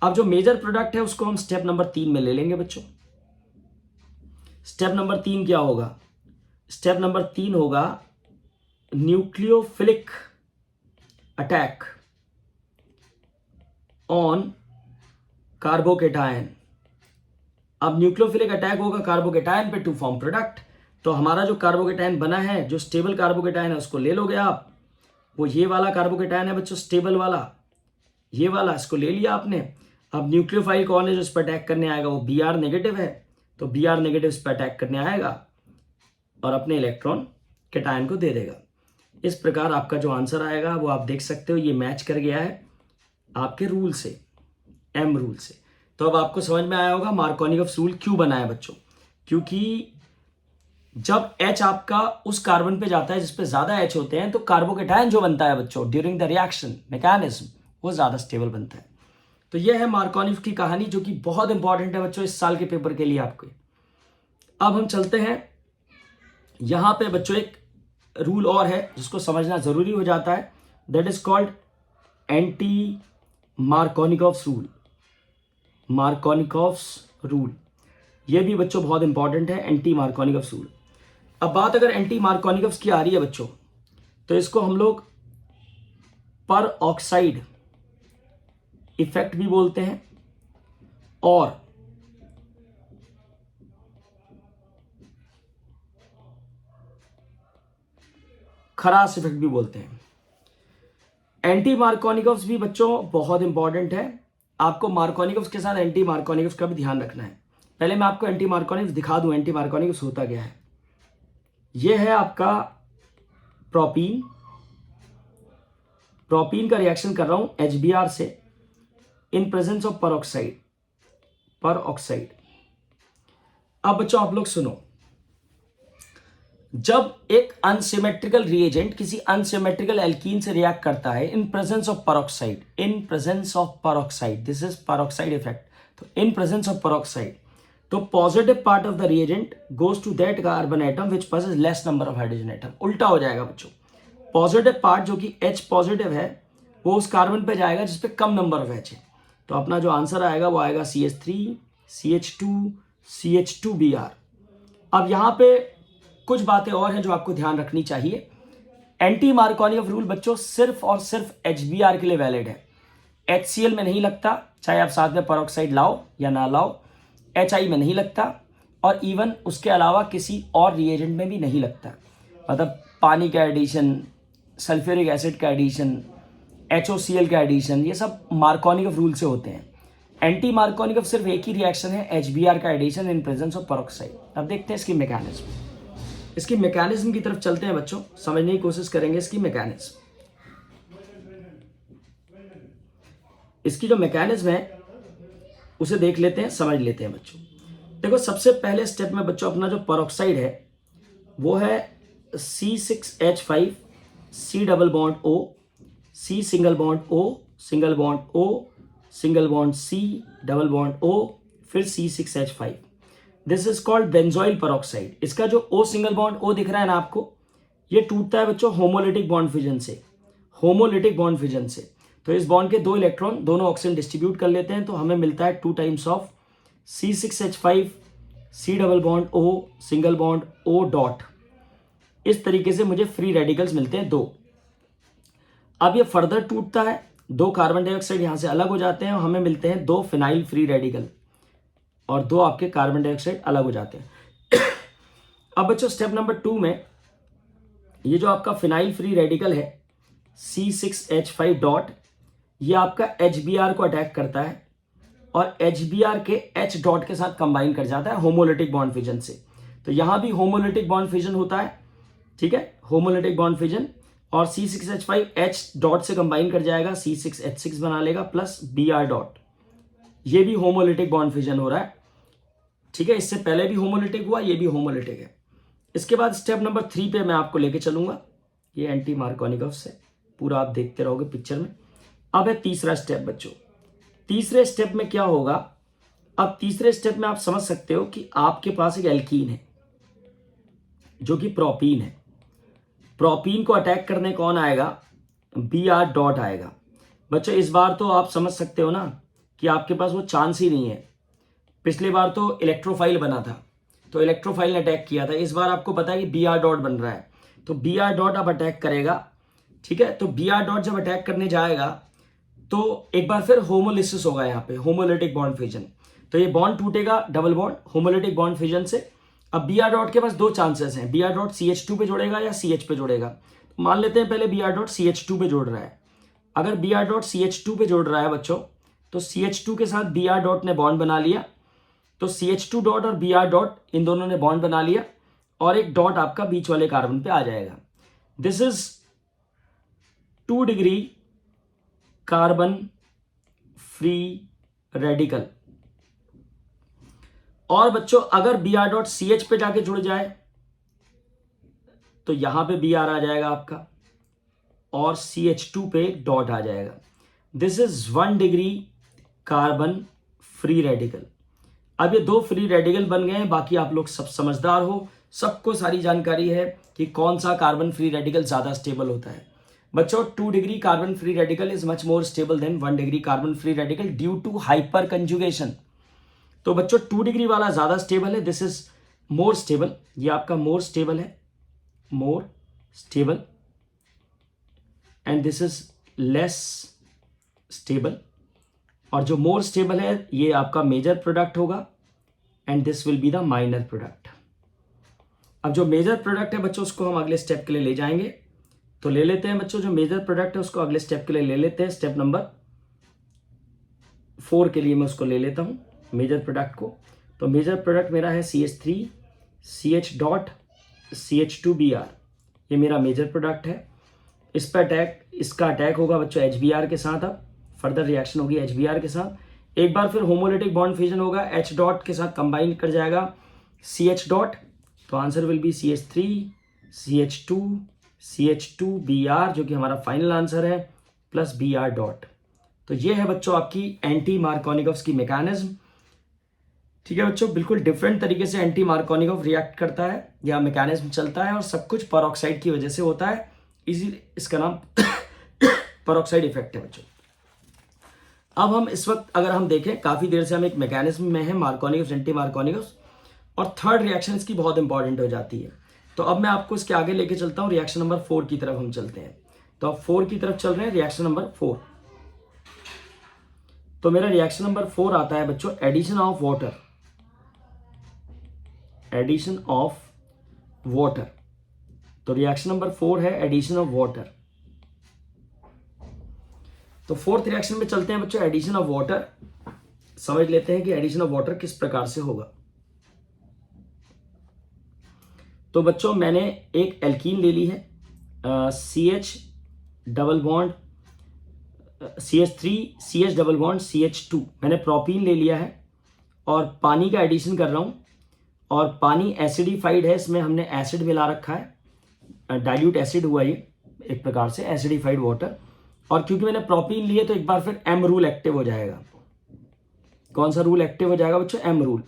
अब जो मेजर प्रोडक्ट है उसको हम स्टेप नंबर 3 में ले लेंगे बच्चों। स्टेप नंबर 3 क्या होगा, स्टेप नंबर 3 होगा न्यूक्लियोफिलिक अटैक ऑन कार्बोकेटायन। अब न्यूक्लियोफिलिक अटैक होगा कार्बोकेटायन पे टू फॉर्म प्रोडक्ट। तो हमारा जो कार्बोकेटायन बना है, जो स्टेबल कार्बोकेटायन है उसको ले लोगे आप, वो ये वाला कार्बोकेटायन है बच्चों स्टेबल वाला, ये वाला, इसको ले लिया आपने। अब न्यूक्लियोफाइल कौन है जो इस पर अटैक करने आएगा, वो Br नेगेटिव है, तो Br नेगेटिव इस पर अटैक करने आएगा और अपने इलेक्ट्रॉन कैटायन को दे देगा। इस प्रकार आपका जो आंसर आएगा वो आप देख सकते हो, ये मैच कर गया है आपके रूल से, एम रूल से। तो अब आपको समझ में आया होगा मार्कोनिकॉफ रूल क्यों बना है बच्चों, क्योंकि जब H आपका उस कार्बन पे जाता है जिस पे ज्यादा H होते हैं, तो कार्बोकेटायन जो बनता है बच्चों ड्यूरिंग द रिएक्शन मैकेनिज्म वो ज्यादा स्टेबल बनता है। तो यह है मार्कोनिफ की कहानी, जो कि बहुत इंपॉर्टेंट है बच्चों इस साल के पेपर के लिए आपके। अब हम चलते हैं, यहां पे बच्चों एक रूल और है जिसको समझना जरूरी हो जाता है, that is called anti Markovnikov's rule. Markovnikov's rule ये भी बच्चों बहुत इंपॉर्टेंट है, एंटी मार्कोनिकॉफ्स रूल। अब बात अगर एंटी मार्कोनिकॉफ्स की आ रही है बच्चों, तो इसको हम लोग पर ऑक्साइड इफेक्ट भी बोलते हैं और खरास इफेक्ट भी बोलते हैं। एंटी मार्कोनिकॉफ्स भी बच्चों बहुत इंपॉर्टेंट है, आपको मार्कोनिकॉफ्स के साथ एंटी मार्कोनिकॉफ्स का भी ध्यान रखना है। पहले मैं आपको एंटी मार्कोनिकॉफ्स दिखा दूं, एंटी मार्कोनिकॉफ्स होता क्या है। यह है आपका प्रोपीन, प्रोपीन का रिएक्शन कर रहा हूं HBr से in presence of peroxide, peroxide. अब बच्चों आप लोग सुनो, जब एक अनसिमेट्रिकल रिएजेंट किसी अनसिमेट्रिकल एल्कीन से रिएक्ट करता है in presence of peroxide, in presence of peroxide, this is peroxide effect. तो इन प्रेजेंस ऑफ परऑक्साइड, तो positive part of the reagent goes to that carbon atom which possess less number of hydrogen atom. उल्टा हो जाएगा बच्चों, पॉजिटिव पार्ट जो कि H पॉजिटिव है वो उस कार्बन पे जाएगा जिसपे कम नंबर ऑफ H है। तो अपना जो आंसर आएगा वो आएगा CH3 CH2 CH2Br। अब यहाँ पे कुछ बातें और हैं जो आपको ध्यान रखनी चाहिए। एंटी मार्कोनिकॉफ रूल बच्चों सिर्फ और सिर्फ HBr के लिए वैलिड है, HCl में नहीं लगता, चाहे आप साथ में परऑक्साइड लाओ या ना लाओ, HI में नहीं लगता, और इवन उसके अलावा किसी और रिएजेंट में भी नहीं लगता। मतलब पानी का एडिशन, सल्फ्यूरिक एसिड का एडिशन, HOCl का एडिशन, ये सब मार्कोनिकॉफ रूल से होते हैं। एंटी मार्कोनिक सिर्फ एक ही रिएक्शन है, HBr का addition in presence of peroxide. अब देखते हैं इसकी मैकेनिज्म। इसकी मैकेनिज्म की तरफ चलते हैं बच्चों, समझने की कोशिश करेंगे इसकी मैकेनिज्म। इसकी जो मैकेनिज्म है उसे देख लेते हैं, समझ लेते हैं बच्चों। देखो सबसे पहले स्टेप में बच्चों अपना जो पेरोक्साइड है वो है C6H5 C double bond O, C single bond O, single bond O, single bond C, double bond O, फिर C6H5। This is called benzoyl peroxide. इसका जो O सिंगल बॉन्ड O दिख रहा है ना आपको, ये टूटता है बच्चों होमोलिटिक बॉन्ड फिजन से, होमोलिटिक बॉन्ड फिजन से। तो इस बॉन्ड के 2 इलेक्ट्रॉन दोनों ऑक्सीजन डिस्ट्रीब्यूट कर लेते हैं, तो हमें मिलता है 2 times of C6H5 C double bond O, single bond O dot. इस तरीके से मुझे फ्री रेडिकल्स मिलते हैं 2। अब ये फर्दर टूटता है, 2 कार्बन डाइऑक्साइड यहां से अलग हो जाते हैं और हमें मिलते हैं 2 फिनाइल फ्री रेडिकल और 2 आपके कार्बन डाइऑक्साइड अलग हो जाते हैं। अब बच्चों स्टेप नंबर 2 में ये जो आपका फिनाइल फ्री रेडिकल है C6H5 डॉट, ये आपका HBr को अटैक करता है और HBr के H डॉट के साथ कंबाइन कर जाता है होमोलिटिक बॉन्ड फिजन से। तो यहां भी होमोलिटिक बॉन्ड फिजन होता है, ठीक है, होमोलिटिक बॉन्ड फिजन, और C6H5 H डॉट से कंबाइन कर जाएगा, C6H6 बना लेगा प्लस Br डॉट। ये भी होमोलिटिक बॉन्ड फिजन हो रहा है, ठीक है, इससे पहले भी होमोलिटिक हुआ, ये भी होमोलिटिक है। इसके बाद स्टेप नंबर 3 पे मैं आपको लेके चलूंगा, ये एंटी मार्कोनिकॉफ से पूरा आप देखते रहोगे पिक्चर में। अब है तीसरा स्टेप बच्चों। तीसरे स्टेप में क्या होगा, अब तीसरे स्टेप में आप समझ सकते हो कि आपके पास एक एल्कीन है जो कि प्रोपीन है। प्रोपीन को अटैक करने कौन आएगा, Br डॉट आएगा। बच्चों इस बार तो आप समझ सकते हो ना कि आपके पास वो चांस ही नहीं है। पिछली बार तो इलेक्ट्रोफाइल बना था, तो इलेक्ट्रोफाइल ने अटैक किया था। इस बार आपको पता है कि Br डॉट बन रहा है, तो Br डॉट अब अटैक करेगा, ठीक है। तो Br डॉट जब अटैक करने जाएगा तो एक बार फिर होमोलिसिस होगा यहाँ पे, होमोलिटिक बॉन्ड फिजन। तो ये बॉन्ड टूटेगा double bond homolytic bond fission से। अब Br डॉट के पास 2 चांसेस हैं, Br डॉट CH2 पे जोड़ेगा या CH पे जोड़ेगा। तो मान लेते हैं पहले Br डॉट CH2 पे जोड़ रहा है। अगर Br डॉट CH2 पे जोड़ रहा है बच्चों, तो CH2 के साथ Br डॉट ने बॉन्ड बना लिया, तो CH2 डॉट और Br डॉट इन दोनों ने बॉन्ड बना लिया और एक डॉट आपका बीच वाले कार्बन पे आ जाएगा। This is 2 degree carbon free radical. और बच्चों अगर Br डॉट CH पे जाके जुड़ जाए तो यहां पे Br आ जाएगा आपका और CH2 पे एक डॉट आ जाएगा। This is 1 degree carbon free radical. अब ये 2 फ्री रेडिकल बन गए हैं। बाकी आप लोग सब समझदार हो, सबको सारी जानकारी है कि कौन सा कार्बन फ्री रेडिकल ज्यादा स्टेबल होता है। बच्चों 2 degree carbon free radical is much more stable than 1 degree carbon free radical due to hyperconjugation. तो बच्चों 2 डिग्री वाला ज्यादा स्टेबल है, दिस इज मोर स्टेबल। ये आपका मोर स्टेबल है, more stable, and this is less stable. और जो मोर स्टेबल है ये आपका मेजर प्रोडक्ट होगा and this will be the minor product. अब जो मेजर प्रोडक्ट है बच्चों उसको हम अगले स्टेप के लिए ले जाएंगे, तो ले लेते हैं बच्चों जो मेजर प्रोडक्ट है उसको अगले स्टेप के लिए ले लेते हैं। स्टेप नंबर 4 के लिए मैं उसको ले लेता हूं मेजर प्रोडक्ट को। तो मेजर प्रोडक्ट मेरा है CH3 CH डॉट CH2Br, ये मेरा मेजर प्रोडक्ट है। इस पर इसका अटैक होगा बच्चों HBr के साथ। अब फर्दर रिएक्शन होगी HBr के साथ। एक बार फिर होमोलिटिक बॉन्ड फ्यूजन होगा, H डॉट के साथ कंबाइन कर जाएगा CH डॉट, तो answer will B CH3 CH2 CH2Br जो कि हमारा फाइनल आंसर है, प्लस Br डॉट। तो ये है बच्चों आपकी एंटी मार्कोनिकॉफ की मैकेनिज्म। ठीक है बच्चों, बिल्कुल डिफरेंट तरीके से एंटी मार्कोनिकॉफ रिएक्ट करता है या मैकेनिज्म चलता है और सब कुछ पेरोक्साइड की वजह से होता है। इसका नाम पेरोक्साइड इफेक्ट है बच्चों। अब हम इस वक्त अगर हम देखें काफी देर से हम एक मैकेनिज्म में है मार्कोनिकॉफ एंटी मार्कोनिकॉफ, और थर्ड रिएक्शन इसकी बहुत इंपॉर्टेंट हो जाती है। तो अब मैं आपको इसके आगे लेके चलता हूं, रिएक्शन नंबर 4 की तरफ हम चलते हैं। तो अब 4 की तरफ चल रहे हैं, रिएक्शन नंबर 4। तो मेरा रिएक्शन नंबर 4 आता है बच्चों addition of water, addition of water. तो रिएक्शन नंबर 4 है एडिशन ऑफ वाटर। तो फोर्थ रिएक्शन में चलते हैं बच्चों, एडिशन ऑफ वाटर। समझ लेते हैं कि एडिशन ऑफ वाटर किस प्रकार से होगा। तो बच्चों मैंने एक एल्कीन ले ली है, CH double bond CH3 CH double bond CH2। मैंने प्रोपीन ले लिया है और पानी का एडिशन कर रहा हूँ, और पानी एसिडिफाइड है, इसमें हमने एसिड मिला रखा है, डाइल्यूट एसिड हुआ ये एक प्रकार से, एसिडिफाइड वाटर। और क्योंकि मैंने प्रोपीन लिए तो एक बार फिर M रूल एक्टिव हो जाएगा। कौन सा रूल एक्टिव हो जाएगा बच्चों? M rule.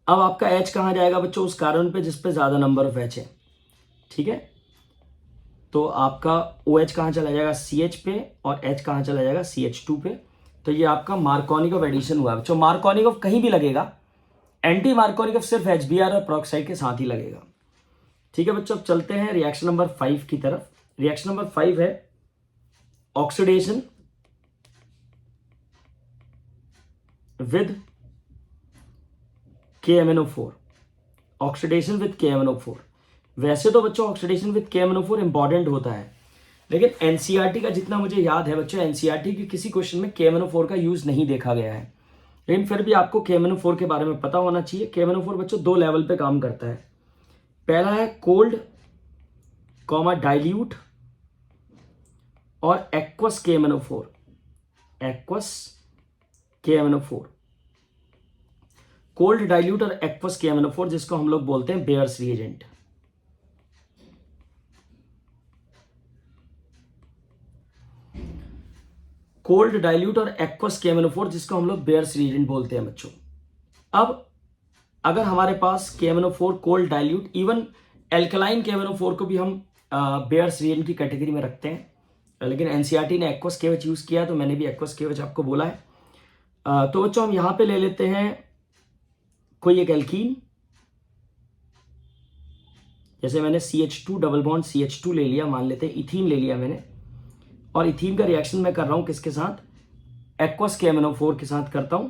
अब आपका H कहाँ जाएगा बच्चों? उस कार्बन पे जिस पे ज्यादा नंबर ऑफ H है, ठीक है। तो आपका OH कहाँ चला जाएगा? CH पे, और H कहाँ चला जाएगा? CH2 पे। तो ये आपका मार्कोनिकोव एडिशन हुआ बच्चों। मार्कोनिकोव कहीं भी लगेगा, एंटी मार्कोनिकोव सिर्फ HBr और पेरोक्साइड के साथ ही लगेगा, ठीक है बच्चों। अब चलते हैं रिएक्शन नंबर 5 की तरफ। रिएक्शन नंबर 5 है oxidation with KMnO4। Oxidation with KMnO4। वैसे तो बच्चों ऑक्सीडेशन विद KMnO4 इंपॉर्टेंट होता है, लेकिन एनसीईआरटी का जितना मुझे याद है बच्चों, एनसीईआरटी के किसी क्वेश्चन में KMnO4 का यूज नहीं देखा गया है। लेकिन फिर भी आपको KMnO4 के बारे में पता होना चाहिए। KMnO4 बच्चों 2 लेवल पे काम करता है। पहला है कोल्ड कॉमा डाइल्यूट और aqueous KMnO4। Aqueous KMnO4, cold dilute और एक्वस KMnO4, जिसको हम लोग बोलते हैं बेयर्स रिएजेंट। कोल्ड डाइल्यूट और एक्वस KMnO4, जिसको हम लोग बेयर्स रिएजेंट बोलते हैं बच्चों। अब अगर हमारे पास KMnO4 cold dilute, even alkaline KMnO4 को भी हम बेयर्स रिएजेंट की कैटेगरी में रखते हैं, लेकिन एनसीईआरटी ने एक्वस KH यूज किया तो मैंने भी एक्वस KH आपको बोला है। तो बच्चों हम यहां पे ले लेते हैं कोई एक एल्कीन, जैसे मैंने CH2 डबल बॉन्ड CH2 ले लिया, मान लेते हैं इथीन ले लिया मैंने, और इथीन का रिएक्शन मैं कर रहा हूं किसके साथ? एक्वस KMnO4 के साथ करता हूं।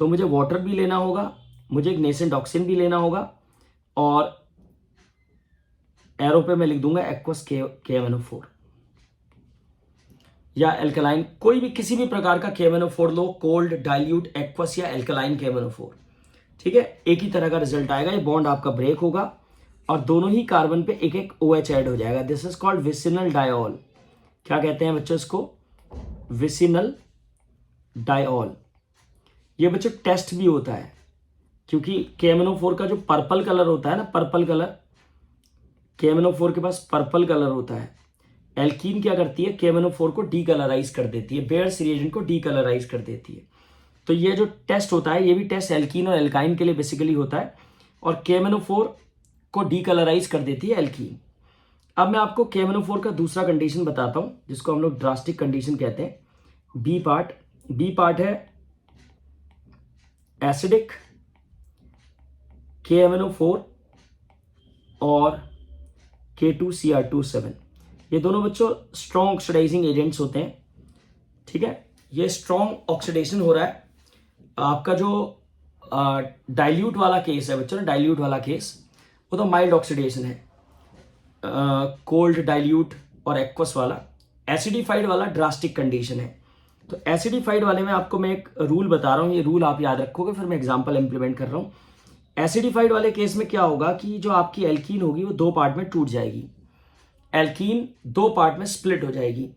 तो मुझे वाटर भी लेना होगा, मुझे एक नेसेंट ऑक्सीजन भी लेना होगा, और एरो पे मैं लिख दूंगा एक्वस KMnO4 या एल्कलाइन, कोई भी किसी भी प्रकार का KMnO4 लो, कोल्ड, डाइल्यूट, एक्वस या एल्कलाइन KMnO4, ठीक है। एक ही तरह का रिजल्ट आएगा, ये बॉन्ड आपका ब्रेक होगा और दोनों ही कार्बन पे एक एक OH ऐड हो जाएगा। This is called vicinal diol. क्या कहते हैं बच्चों इसको? Vicinal diol. ये बच्चों टेस्ट भी होता है, क्योंकि KMnO4 का जो पर्पल कलर होता है ना, पर्पल कलर, KMnO4 के पास पर्पल कलर होता है। एल्कीन क्या करती है? KMnO4 को डीकलराइज कर देती है, बेयर्स रिएजेंट को डीकलराइज कर देती है। तो ये जो टेस्ट होता है, ये भी टेस्ट एल्कीन और एल्काइन के लिए बेसिकली होता है, और KMnO4 को डीकलराइज कर देती है एल्कीन। अब मैं आपको KMnO4 का दूसरा कंडीशन बताता हूं, जिसको हम लोग ड्रास्टिक कंडीशन कहते हैं। बी पार्ट है एसिडिक KMnO4 और K2Cr27। ये दोनों बच्चों स्ट्रॉन्ग ऑक्सीडाइजिंग एजेंट्स होते हैं, ठीक है। ये स्ट्रॉन्ग ऑक्सीडेशन हो रहा है। आपका जो डाइल्यूट वाला केस है बच्चों, डाइल्यूट वाला केस वो तो माइल्ड ऑक्सीडेशन है, कोल्ड डाइल्यूट और एक्वस वाला। एसिडिफाइड वाला ड्रास्टिक कंडीशन है। तो एसिडिफाइड वाले में आपको मैं एक रूल बता रहा हूँ, ये रूल आप याद रखोगे, फिर मैं एग्जांपल इंप्लीमेंट कर रहा हूँ। एसिडिफाइड वाले केस में क्या होगा कि जो आपकी एल्कीन होगी वो 2 पार्ट में टूट जाएगी, एल्कीन 2 पार्ट में स्प्लिट हो जाएगी,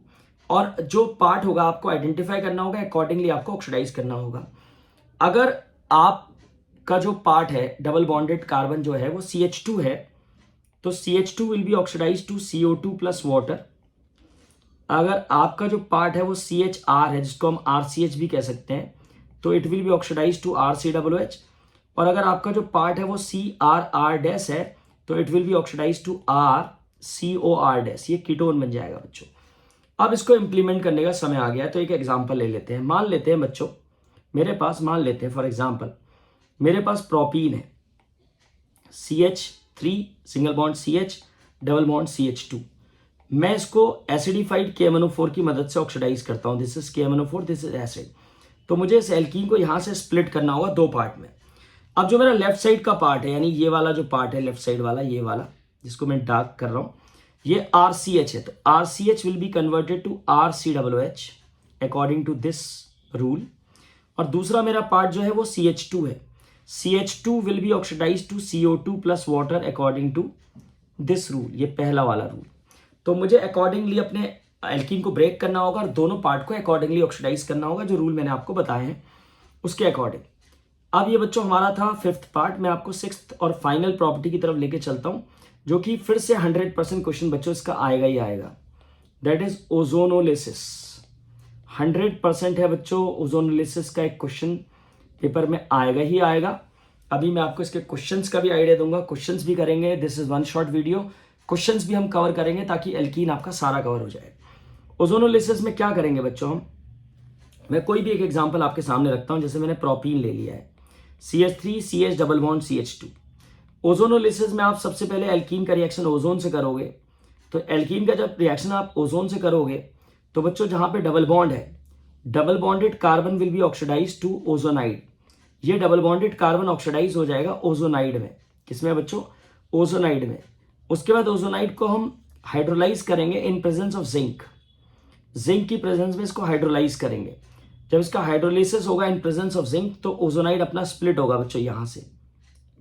और जो पार्ट होगा आपको आइडेंटिफाई करना होगा, अकॉर्डिंगली आपको ऑक्सीडाइज करना होगा। अगर आपका जो पार्ट है डबल बॉन्डेड कार्बन जो है वो CH2 है, तो CH2 will be oxidize to CO2 plus water. अगर आपका जो पार्ट है वो CHR है, जिसको हम RCH भी कह सकते हैं, तो it will be oxidize to RCOOH। और अगर आपका जो पार्ट है वो CRR- है, तो it will be oxidize to RCOR-। ये कीटोन बन जाएगा बच्चों। अब इसको इंप्लीमेंट करने का समय आ गया, तो एक एग्जांपल ले लेते हैं। मान लेते हैं बच्चों, मेरे पास, मान लेते हैं फॉर एग्जांपल, मेरे पास प्रोपीन है, CH3 single bond CH double bond CH2। मैं इसको एसिडिफाइड KMnO4 की मदद से ऑक्सीडाइज करता हूं। This is KMnO4, this is acid. तो मुझे इस एल्कीन को यहां से स्प्लिट करना होगा 2 पार्ट में। अब जो मेरा लेफ्ट साइड का पार्ट है, यानी ये वाला जो पार्ट है लेफ्ट साइड वाला, ये वाला जिसको मैं डार्क कर रहा हूं, ये RCH है, तो RCH will be converted to RCOOH, according to this rule. और दूसरा मेरा पार्ट जो है वो CH2 है, CH2 will be oxidize to CO2 plus water according to this rule, ये पहला वाला रूल। तो मुझे अकॉर्डिंगली अपने एल्कीन को ब्रेक करना होगा और दोनों पार्ट को अकॉर्डिंगली ऑक्सीडाइज करना होगा, जो रूल मैंने आपको बताए हैं उसके अकॉर्डिंग। अब ये बच्चों हमारा था 5th पार्ट। मैं आपको 6th और फाइनल प्रॉपर्टी की तरफ लेके चलता हूं, जो कि फिर से 100% क्वेश्चन बच्चों इसका आएगा ही आएगा, दैट इज ओजोनोलिसिस। 100% है बच्चों, ओजोनोलिसिस का एक क्वेश्चन पेपर में आएगा ही आएगा। अभी मैं आपको इसके क्वेश्चंस का भी आइडिया दूंगा, क्वेश्चंस भी करेंगे। This is one short video, questions भी हम कवर करेंगे ताकि एल्कीन आपका सारा कवर हो जाए। ओजोनोलिसिस में क्या करेंगे बच्चों मैं कोई भी एक एग्जांपल आपके सामने रखता हूं। जैसे मैंने प्रोपीन ले लिया है, CH3 CH double bond CH2। Ozonolysis में आप सबसे पहले एल्कीन का रिएक्शन ओजोन से करोगे। तो एल्कीन का जब रिएक्शन आप ओजोन से करोगे तो बच्चों जहां पे डबल बॉन्ड है, double bonded carbon will be oxidize to ozonide. ये डबल बॉन्डेड कार्बन ऑक्सीडाइज हो जाएगा ओजोनाइड में। किसमें बच्चों? ओजोनाइड में। उसके बाद ओजोनाइड को हम हाइड्रोलाइज करेंगे इन प्रेजेंस ऑफ जिंक। जिंक की प्रेजेंस में इसको हाइड्रोलाइज करेंगे। जब इसका हाइड्रोलिसिस होगा इन प्रेजेंस ऑफ जिंक तो ओजोनाइड अपना स्प्लिट होगा बच्चों, यहां से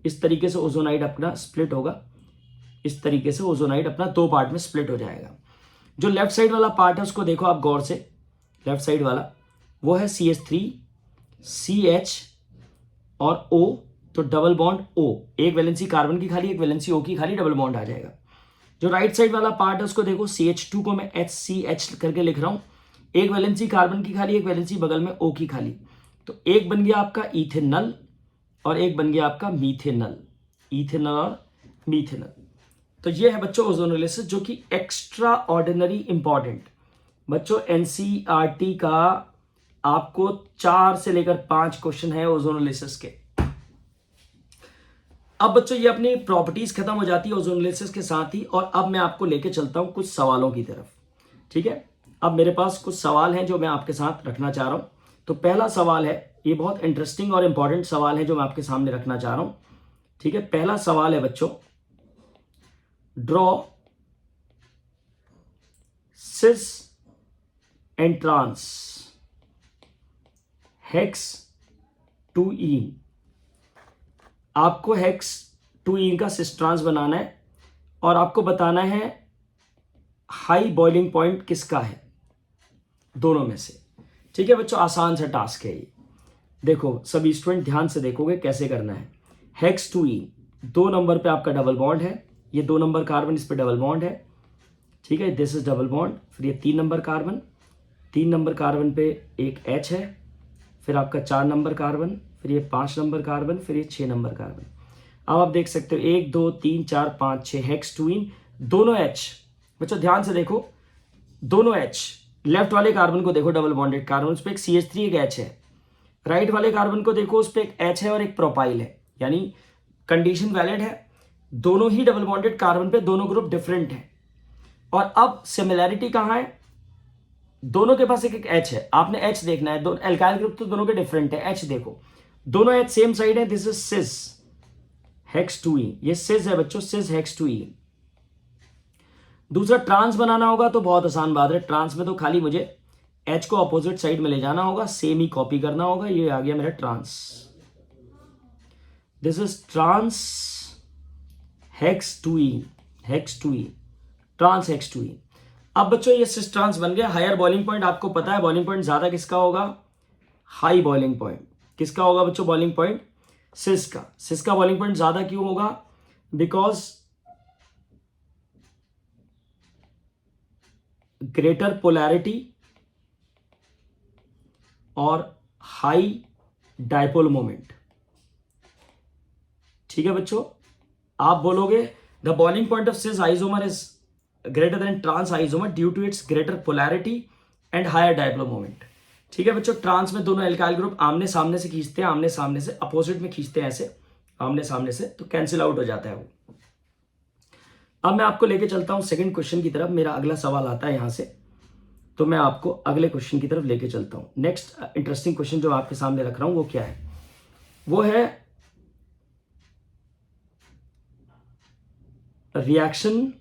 इस तरीके से ओजोनाइड अपना स्प्लिट होगा। इस तरीके से ओजोनाइड अपना दो पार्ट में स्प्लिट हो जाएगा। जो लेफ्ट साइड वाला पार्ट है उसको देखो आप गौर से, लेफ्ट साइड वाला वो है CH3 CH और O, तो डबल बॉन्ड O, एक वैलेंसी कार्बन की खाली, एक वैलेंसी O की खाली, डबल बॉन्ड आ जाएगा। जो राइट साइड वाला पार्ट है उसको देखो, CH2 को मैं HCH करके लिख रहा हूं, एक वैलेंसी कार्बन की खाली, एक वैलेंसी बगल में O की खाली। तो एक बन गया आपका इथेनल और एक बन गया आपका मीथेनल, इथेनल और मीथेनल। तो ये है बच्चों ओजोनोलिसिस, जो कि एक्स्ट्रा ऑर्डिनरी इंपॉर्टेंट। बच्चों NCERT का आपको 4 से लेकर 5 क्वेश्चन है ओजोनोलिसिस के। अब बच्चों ये अपनी प्रॉपर्टीज खत्म हो जाती है ओजोनोलिसिस के साथ ही, और अब मैं आपको लेके चलता हूं कुछ सवालों की तरफ। ठीक है, अब मेरे पास कुछ सवाल हैं जो मैं आपके साथ रखना चाह रहा हूं। तो पहला सवाल है, ये बहुत इंटरेस्टिंग और इंपॉर्टेंट सवाल है जो मैं आपके सामने रखना चाह रहा हूं। ठीक है, पहला सवाल है बच्चों, draw cis and trans hex 2ईन। आपको हेक्स 2ईन का सिस ट्रांस बनाना है और आपको बताना है हाई बॉइलिंग पॉइंट किसका है दोनों में से। ठीक है बच्चों, आसान सा टास्क है ये। देखो सभी स्टूडेंट ध्यान से देखोगे कैसे करना है। हेक्स 2ईन 2 नंबर पे आपका डबल बॉन्ड है, ये 2 नंबर कार्बन इस पे डबल बॉन्ड है। ठीक है, दिस इज डबल बॉन्ड। फिर ये 3 नंबर कार्बन, 3 नंबर कार्बन पे एक H है, फिर आपका 4 नंबर कार्बन, फिर ये 5 नंबर कार्बन, फिर ये 6 नंबर कार्बन। अब आप देख सकते हो 1 2 3 4 5 6 हेक्स 2ईन, दोनों H। बच्चों ध्यान से देखो, दोनों H। लेफ्ट वाले कार्बन को देखो डबल बॉन्डेड कार्बन, उस पर एक CH3 एक H है। राइट वाले कार्बन को देखो, उस पर एक H है और एक प्रोपाइल है, यानी कंडीशन वैलिड है। दोनों ही डबल बॉन्डेड कार्बन पे दोनों ग्रुप डिफरेंट है। और अब सिमिलैरिटी कहां है? दोनों के पास एक एक H है, आपने H देखना है। दोनों एल्काइल ग्रुप तो दोनों के डिफरेंट है, H देखो, दोनों H सेम साइड है। दिस इज सिस हेक्स 2ईन, ये सिस है बच्चों, सिस हेक्स 2ईन। दूसरा ट्रांस बनाना होगा तो बहुत आसान बात है, ट्रांस में तो खाली मुझे H को अपोजिट साइड में ले जाना होगा, सेम ही कॉपी करना होगा। ये आ गया मेरा trans, this is trans hex 2ईन, हेक्स 2ईन, ट्रांस हेक्स 2ईन। अब बच्चों ये सिस ट्रांस बन गया। हायर बॉइलिंग पॉइंट आपको पता है, बॉइलिंग पॉइंट ज्यादा किसका होगा? हाई बॉइलिंग पॉइंट किसका होगा बच्चों? बॉइलिंग पॉइंट सिस का। सिस का बॉइलिंग पॉइंट ज्यादा क्यों होगा? बिकॉज ग्रेटर पोलैरिटी और हाई डायपोल मोमेंट। ठीक है बच्चों, आप बोलोगे the boiling point of cis isomer is greater than trans isomer due to its greater polarity and higher dipole moment. ठीक है बच्चों, ट्रांस में दोनों एल्काइल ग्रुप आमने सामने से खींचते हैं, आमने सामने से, अपोजिट में खींचते हैं ऐसे आमने सामने से, तो कैंसिल आउट हो जाता है वो। अब मैं आपको लेके चलता हूं सेकंड क्वेश्चन की तरफ। मेरा अगला सवाल आता है यहां से, तो मैं आपको अगले क्वेश्चन की तरफ लेके चलता हूं। नेक्स्ट इंटरेस्टिंग क्वेश्चन जो आपके सामने रख रहा हूं वो क्या है? वो है reaction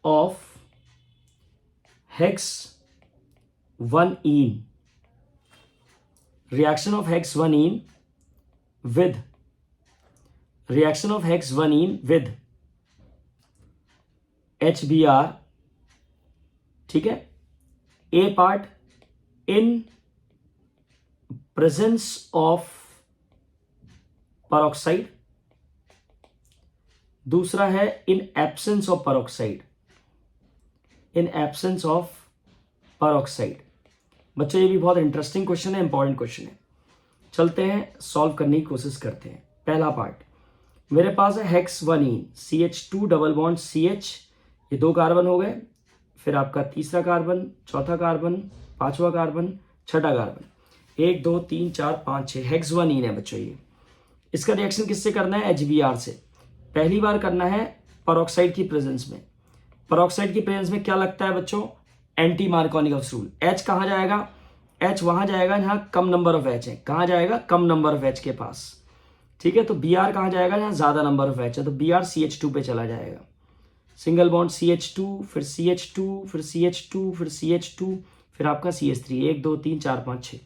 of hex 1 ene, reaction of hex 1 ene with HBr, ठीक है, A part in presence of peroxide, दूसरा है in absence of peroxide, बच्चों ये भी बहुत इंटरेस्टिंग क्वेश्चन है, इंपॉर्टेंट क्वेश्चन है। चलते हैं सॉल्व करने की कोशिश करते हैं। पहला पार्ट मेरे पास है हेक्स 1 इन, CH2 डबल बॉन्ड CH, ये 2 कार्बन हो गए, फिर आपका तीसरा कार्बन, चौथा कार्बन, पांचवा कार्बन, छठा कार्बन, 1 2 3 4 5 6, हेक्स 1 इन है बच्चों ये। इसका रिएक्शन किससे करना है? HBr से। पहली बार करना है पेरोक्साइड की प्रेजेंस में। पेरोक्साइड की प्रेजेंस में क्या लगता है बच्चों? Anti मार्कोनिकस rule. H कहाँ जाएगा? H वहां जाएगा जहां कम नंबर ऑफ H है। कहाँ जाएगा? कम नंबर ऑफ H के पास, ठीक है। तो Br कहाँ जाएगा? जहां ज्यादा नंबर ऑफ H है, तो Br CH2 पे चला जाएगा। सिंगल बॉन्ड CH2, फिर CH2, फिर CH2, फिर CH2, फिर आपका CH3, 1 2 3 4 5 6,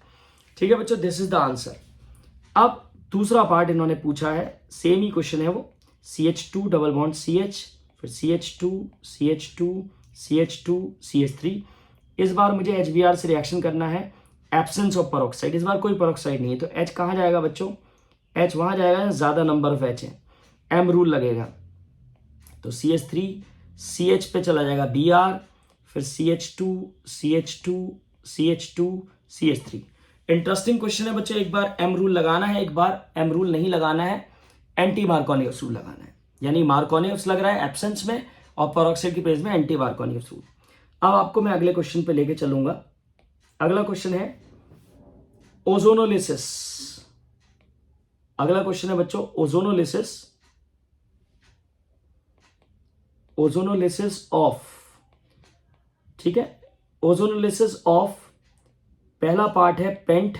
ठीक है बच्चों, दिस इज द आंसर। अब दूसरा पार्ट इन्होंने पूछा है, सेम ही क्वेश्चन है वो, CH2 डबल बॉन्ड CH, फिर CH2, CH2, CH2, CH3। इस बार मुझे HBr से रिएक्शन करना है एब्सेंस ऑफ पेरोक्साइड। इस बार कोई पेरोक्साइड नहीं है, तो H कहाँ जाएगा बच्चों? H वहां जाएगा ज्यादा नंबर ऑफ H है, M रूल लगेगा। तो CH3 CH पे चला जाएगा Br, फिर CH2, CH2, CH2, CH3। Interesting question है बच्चों, एक बार M रूल लगाना है, एक बार M रूल नहीं लगाना है, एंटी मार्कोनियस रूल लगाना है। यानी मार्कोनियस लग रहा है एब्सेंस में और पेरोक्साइड की प्रेजेंस में एंटी मार्कोनियस रूल। अब आपको मैं अगले क्वेश्चन पे लेके चलूंगा। अगला क्वेश्चन है ओजोनोलिसिस। अगला क्वेश्चन है बच्चों ओजोनोलिसिस ऑफ, ठीक है, ओजोनोलिसिस ऑफ। पहला पार्ट है पेंट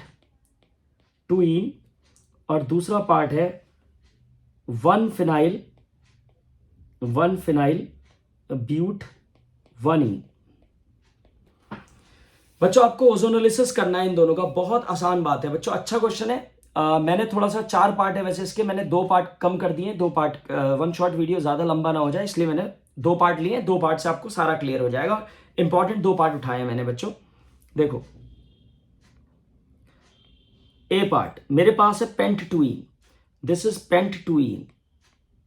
2इन और दूसरा पार्ट है 1 फिनाइल ब्यूट 1 इन। बच्चों आपको ओजोनोलिसिस करना है इन दोनों का, बहुत आसान बात है बच्चों, अच्छा क्वेश्चन है। मैंने थोड़ा सा 4 पार्ट है वैसे इसके, मैंने 2 पार्ट कम कर दिए, 2 पार्ट, 1 शॉट वीडियो ज्यादा लंबा ना हो जाए, इसलिए मैंने 2 पार्ट लिए। 2 पार्ट से आपको सारा क्लियर हो जाएगा। इंपॉर्टेंट 2 पार्ट उठाए मैंने बच्चों। देखो ए पार्ट मेरे पास है पेंट 2इन, दिस इज पेंट 2इन,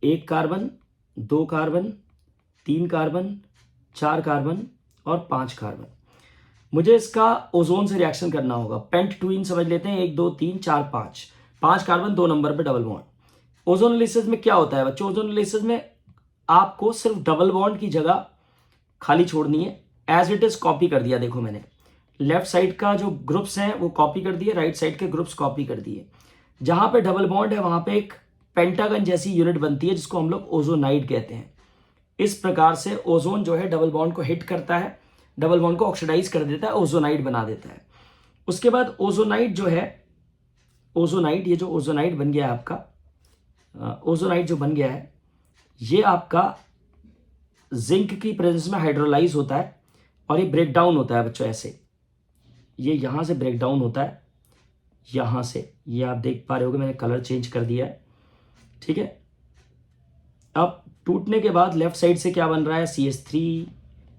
1 कार्बन, 2 कार्बन, 3 कार्बन, 4 कार्बन और 5 कार्बन। मुझे इसका ओजोन से रिएक्शन करना होगा। पेंट 2इन समझ लेते हैं, 1 2 3 4 5 कार्बन, 2 नंबर पे डबल बॉन्ड। ओजोनोलिसिस में क्या होता है बच्चों? ओजोनोलिसिस में आपको सिर्फ डबल बॉन्ड की जगह खाली छोड़नी है, एज इट इज कॉपी कर दिया। देखो मैंने लेफ्ट साइड का जो ग्रुप्स हैं वो कॉपी कर दिए, राइट साइड के ग्रुप्स कॉपी कर दिए। जहां पे डबल बॉन्ड है वहां पे एक पेंटागन जैसी यूनिट बनती है जिसको हम लोग ओजोनाइड कहते हैं। इस प्रकार से ओजोन जो है डबल बॉन्ड को हिट करता है, डबल बॉन्ड को ऑक्सीडाइज कर देता है, ओजोनाइड बना देता है। उसके बाद ओजोनाइड जो है, ओजोनाइड, ये जो ओजोनाइड बन गया है आपका, ओजोनाइड जो बन गया है ये आपका जिंक की प्रेजेंस में हाइड्रोलाइज होता है और ये ब्रेक डाउन होता है बच्चों ऐसे, ये यहां से ब्रेक डाउन होता है, यहां से, ये आप देख पा रहे होगे मैंने कलर चेंज कर दिया है, ठीक है। अब टूटने के बाद लेफ्ट साइड से क्या बन रहा है? CH3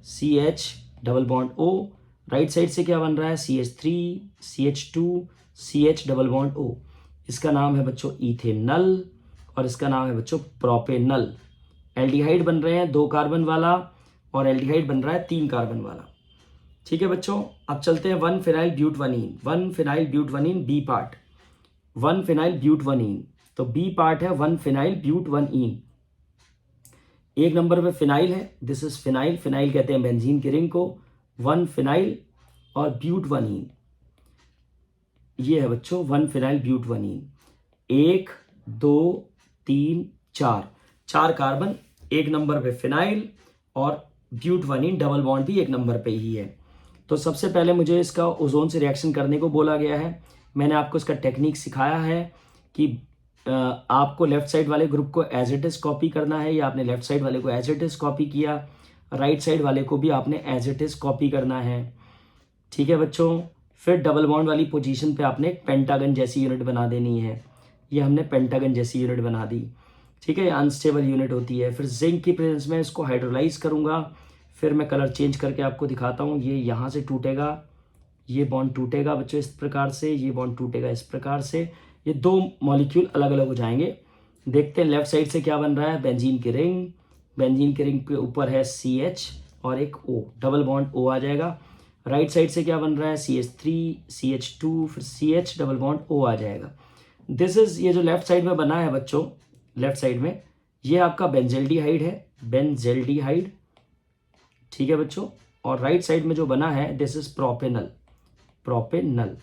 CH double bond O। Right side से क्या बन रहा है? CH3 CH2 CH double bond O। इसका नाम है बच्चों इथेनल और इसका नाम है बच्चों प्रोपेनल। एल्डिहाइड बन रहे हैं 2 कार्बन वाला और एल्डिहाइड बन रहा है 3 कार्बन वाला, ठीक है बच्चों। अब चलते हैं 1 phenyl but 1 yne, 1 phenyl but 1 yne B part, 1 phenyl but 1 yne. तो बी पार्ट है 1 फिनाइल ब्यूट 1 इन। 1 नंबर पे फिनाइल है, दिस इज फिनाइल, फिनाइल कहते हैं बेंजीन की रिंग को। 1 फिनाइल और ब्यूट 1 इन, ये है बच्चों 1 phenyl but 1 yne. 1 2 3 4 carbon, 1 number पे फिनाइल और ब्यूट 1 इन, डबल बॉन्ड भी 1 नंबर पे ही है। तो सबसे पहले मुझे इसका ओजोन से रिएक्शन करने को बोला गया है। मैंने आपको इसका टेक्निक सिखाया है कि आपको लेफ्ट साइड वाले ग्रुप को एज इट इज कॉपी करना है, या आपने लेफ्ट साइड वाले को एज इट इज कॉपी किया, राइट साइड वाले को भी आपने एज इट इज कॉपी करना है। ठीक है बच्चों। फिर डबल बॉन्ड वाली पोजीशन पे आपने एक पेंटागन जैसी यूनिट बना देनी है। ये हमने पेंटागन जैसी यूनिट बना दी, ठीक है। अनस्टेबल यूनिट होती है। फिर जिंक की प्रेजेंस में इसको हाइड्रोलाइज करूँगा। फिर मैं कलर चेंज करके आपको दिखाता हूँ। ये यहाँ से टूटेगा, ये बॉन्ड टूटेगा बच्चों इस प्रकार से, ये बॉन्ड टूटेगा इस प्रकार से। ये दो मॉलिक्यूल अलग अलग हो जाएंगे। देखते हैं लेफ्ट साइड से क्या बन रहा है। बेंजीन की रिंग, बेंजीन की रिंग के ऊपर है CH और एक O, डबल बॉन्ड O आ जाएगा। राइट साइड से क्या बन रहा है, CH3 CH2 फिर CH डबल बॉन्ड O आ जाएगा। दिस इज, ये जो लेफ्ट साइड में बना है बच्चों, लेफ्ट साइड में ये आपका बेंजल्डिहाइड है, बेंजल्डिहाइड, ठीक है बच्चों। और राइट साइड में जो बना है दिस इज प्रोपेनल, प्रोपेनल,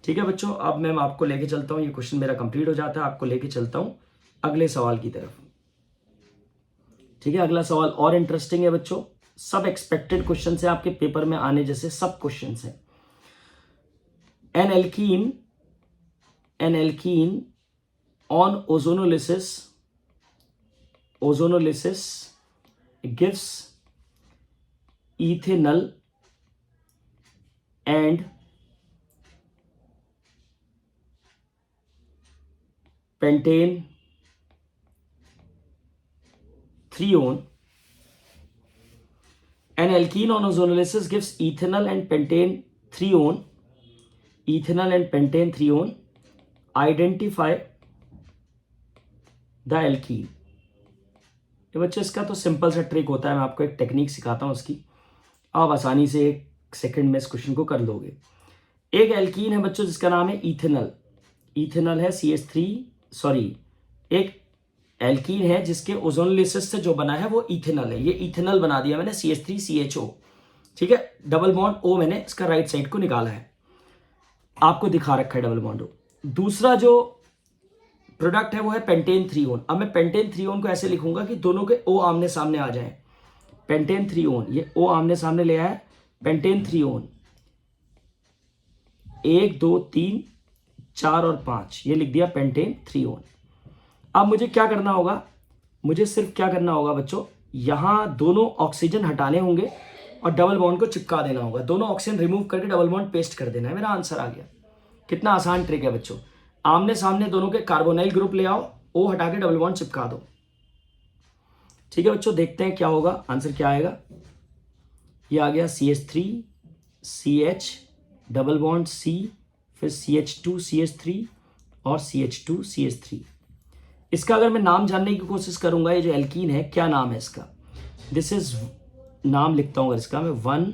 ठीक है बच्चों। अब मैं आपको लेके चलता हूँ, ये क्वेश्चन मेरा कंप्लीट हो जाता है, आपको लेके चलता हूँ अगले सवाल की तरफ, ठीक है। अगला सवाल और इंटरेस्टिंग है बच्चों, सब एक्सपेक्टेड क्वेश्चन है आपके पेपर में आने जैसे सब क्वेश्चन है। N alkene on ozonolysis gives ethanol and pentane 3-one. An alkene on ozonolysis gives ethanol and pentane 3-one. Ethanol and pentane 3-one. Identify the alkene. ये बच्चे इसका तो सिंपल सा ट्रिक होता है, मैं आपको एक टेक्निक सिखाता हूँ उसकी, आप आसानी से 1 सेकंड में इस क्वेश्चन को कर लोगे। एक एल्कीन है बच्चों जिसका नाम है इथेनल, इथेनल है CH3, सॉरी एक एल्कीन है जिसके ओजोनोलिसिस से जो बना है वो इथेनल है। ये इथेनल बना दिया मैंने CH3CHO, ठीक है। डबल बॉन्ड O मैंने इसका राइट साइड को निकाला है, आपको दिखा रखा है डबल बॉन्ड O। दूसरा जो प्रोडक्ट है वो है पेंटेन 3-one। अब मैं पेंटेन 3-one को ऐसे लिखूंगा कि दोनों के O आमने सामने आ जाएं। पेंटेन 3-one, ये O आमने सामने ले आया, पेंटेन 3-one 1 2 3 4 और 5, ये लिख दिया पेंटेन 3-one। अब मुझे क्या करना होगा, मुझे सिर्फ क्या करना होगा बच्चों, यहां दोनों ऑक्सीजन हटाने होंगे और डबल बॉन्ड को चिपका देना होगा। दोनों ऑक्सीजन रिमूव करके डबल बॉन्ड पेस्ट कर देना है, मेरा आंसर आ गया। कितना आसान ट्रिक है बच्चों। आमने सामने दोनों के कार्बोनाइल ग्रुप ले आओ, O हटा के डबल बॉन्ड चिपका दो, ठीक है बच्चों। देखते हैं क्या होगा, आंसर क्या आएगा। ये आ गया CH3 CH double bond C, फिर CH2 CH3 और CH2 CH3। इसका अगर मैं नाम जानने की कोशिश करूंगा, ये जो एल्कीन है क्या नाम है इसका, दिस इज, नाम लिखता हूं इसका मैं 1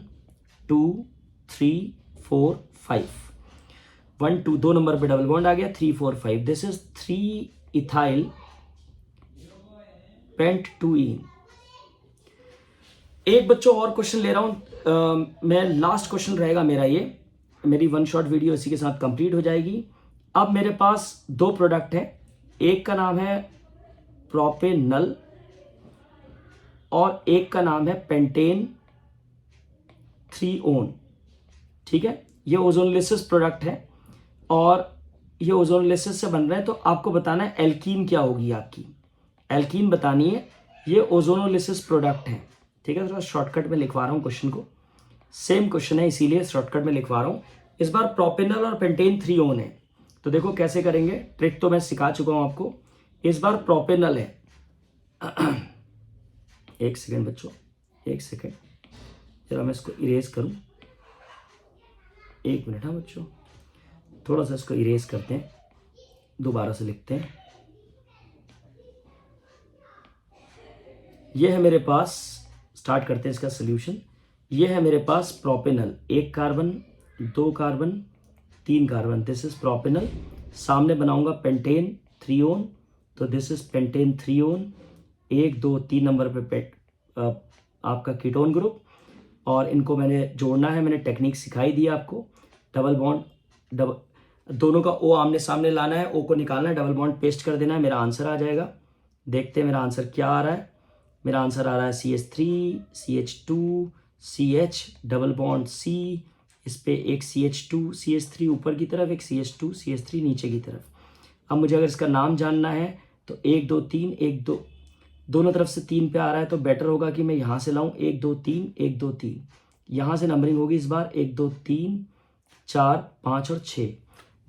2 3 4 5, 1 2 2 नंबर पे डबल बॉन्ड आ गया, 3 4 5, this is 3 ethyl paint 2ene। एक बच्चों और क्वेश्चन ले रहा हूं मैं, लास्ट क्वेश्चन रहेगा मेरा, ये मेरी 1 शॉट वीडियो इसी के साथ कंप्लीट हो जाएगी। अब मेरे पास 2 प्रोडक्ट हैं, एक का नाम है प्रोपेनल और एक का नाम है पेंटेन 3-one, ठीक है। ये ओजोनोलिसिस प्रोडक्ट है और ये ओजोनोलिसिस से बन रहे हैं, तो आपको बताना है एल्कीन क्या होगी आपकी, एल्कीन बतानी है। ये ओजोनोलिसिस प्रोडक्ट है, ठीक है। थोड़ा शॉर्टकट में लिखवा रहा हूँ क्वेश्चन को, सेम क्वेश्चन है इसीलिए शॉर्टकट में लिखवा रहा हूँ। इस बार प्रोपेनल और पेंटेन 3-one है, तो देखो कैसे करेंगे, ट्रिक तो मैं सिखा चुका हूँ आपको। इस बार प्रोपेनल है, 1 सेकेंड बच्चों, 1 सेकेंड, जरा मैं इसको इरेज करूँ, 1 मिनट। हाँ बच्चों, थोड़ा सा इसको इरेज करते हैं, दोबारा से लिखते हैं। ये है मेरे पास, स्टार्ट करते हैं इसका सोल्यूशन। ये है मेरे पास propanal, 1 carbon 2 carbon 3 carbon, this is propanal. सामने बनाऊंगा पेंटेन 3-one, तो this is pentane 3-one, 1 2 3 number पे आपका कीटोन ग्रुप, और इनको मैंने जोड़ना है, मैंने टेक्निक सिखाई दी आपको। डबल बॉन्ड, दोनों का O आमने सामने लाना है, O को निकालना है, डबल बॉन्ड पेस्ट कर देना है, मेरा आंसर आ जाएगा। देखते हैं मेरा आंसर क्या आ रहा है। मेरा आंसर आ रहा है CH3 CH2 CH double bond C, इस पे एक CH2 CH3 ऊपर की तरफ, एक CH2 CH3 नीचे की तरफ। अब मुझे अगर इसका नाम जानना है तो 1 2 3 1 2, दोनों तरफ से 3 पे आ रहा है, तो बेटर होगा कि मैं यहाँ से लाऊं 1 2 3 1 2 3, यहाँ से नंबरिंग होगी इस बार 1 2 3 4 5 और 6।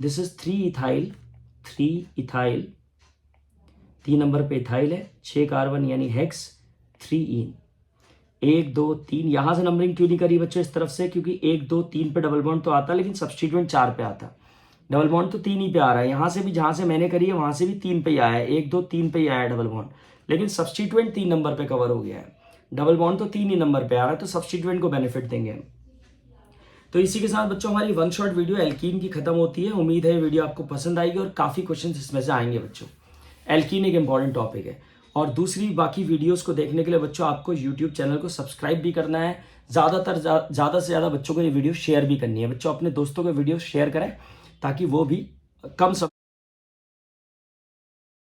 दिस इज 3 इथाइल, 3 नंबर पे इथाइल है, 6 कार्बन यानी हेक्स, 3 इन। 1 2 3 यहाँ से नंबरिंग क्यों नहीं करी बच्चों इस तरफ से, क्योंकि 1 2 3 पे डबल बॉन्ड तो आता लेकिन सब्स्टिट्यूएंट 4 पे आता। डबल बॉन्ड तो 3 ही पे आ रहा है, यहाँ से भी जहाँ से मैंने करी है वहाँ से भी 3 पे ही आया है, 1 2 3 पे ही आया है डबल बॉन्ड, लेकिन सब्स्टिट्यूएंट 3 नंबर पे कवर हो गया है। डबल बॉन्ड तो 3 ही नंबर पे आ रहा है, तो सब्स्टिट्यूएंट को बेनिफिट देंगे हम। तो इसी के साथ बच्चों हमारी वन शॉट वीडियो एल्कीन की खत्म होती है। उम्मीद है वीडियो आपको पसंद आएगी और काफ़ी क्वेश्चन इसमें से आएंगे बच्चों। एल्कीन एक इंपॉर्टेंट टॉपिक है। और दूसरी बाकी वीडियोस को देखने के लिए बच्चों आपको यूट्यूब चैनल को सब्सक्राइब भी करना है। ज़्यादा से ज़्यादा बच्चों को ये वीडियो शेयर भी करनी है। बच्चों अपने दोस्तों को वीडियो शेयर करें ताकि वो भी कम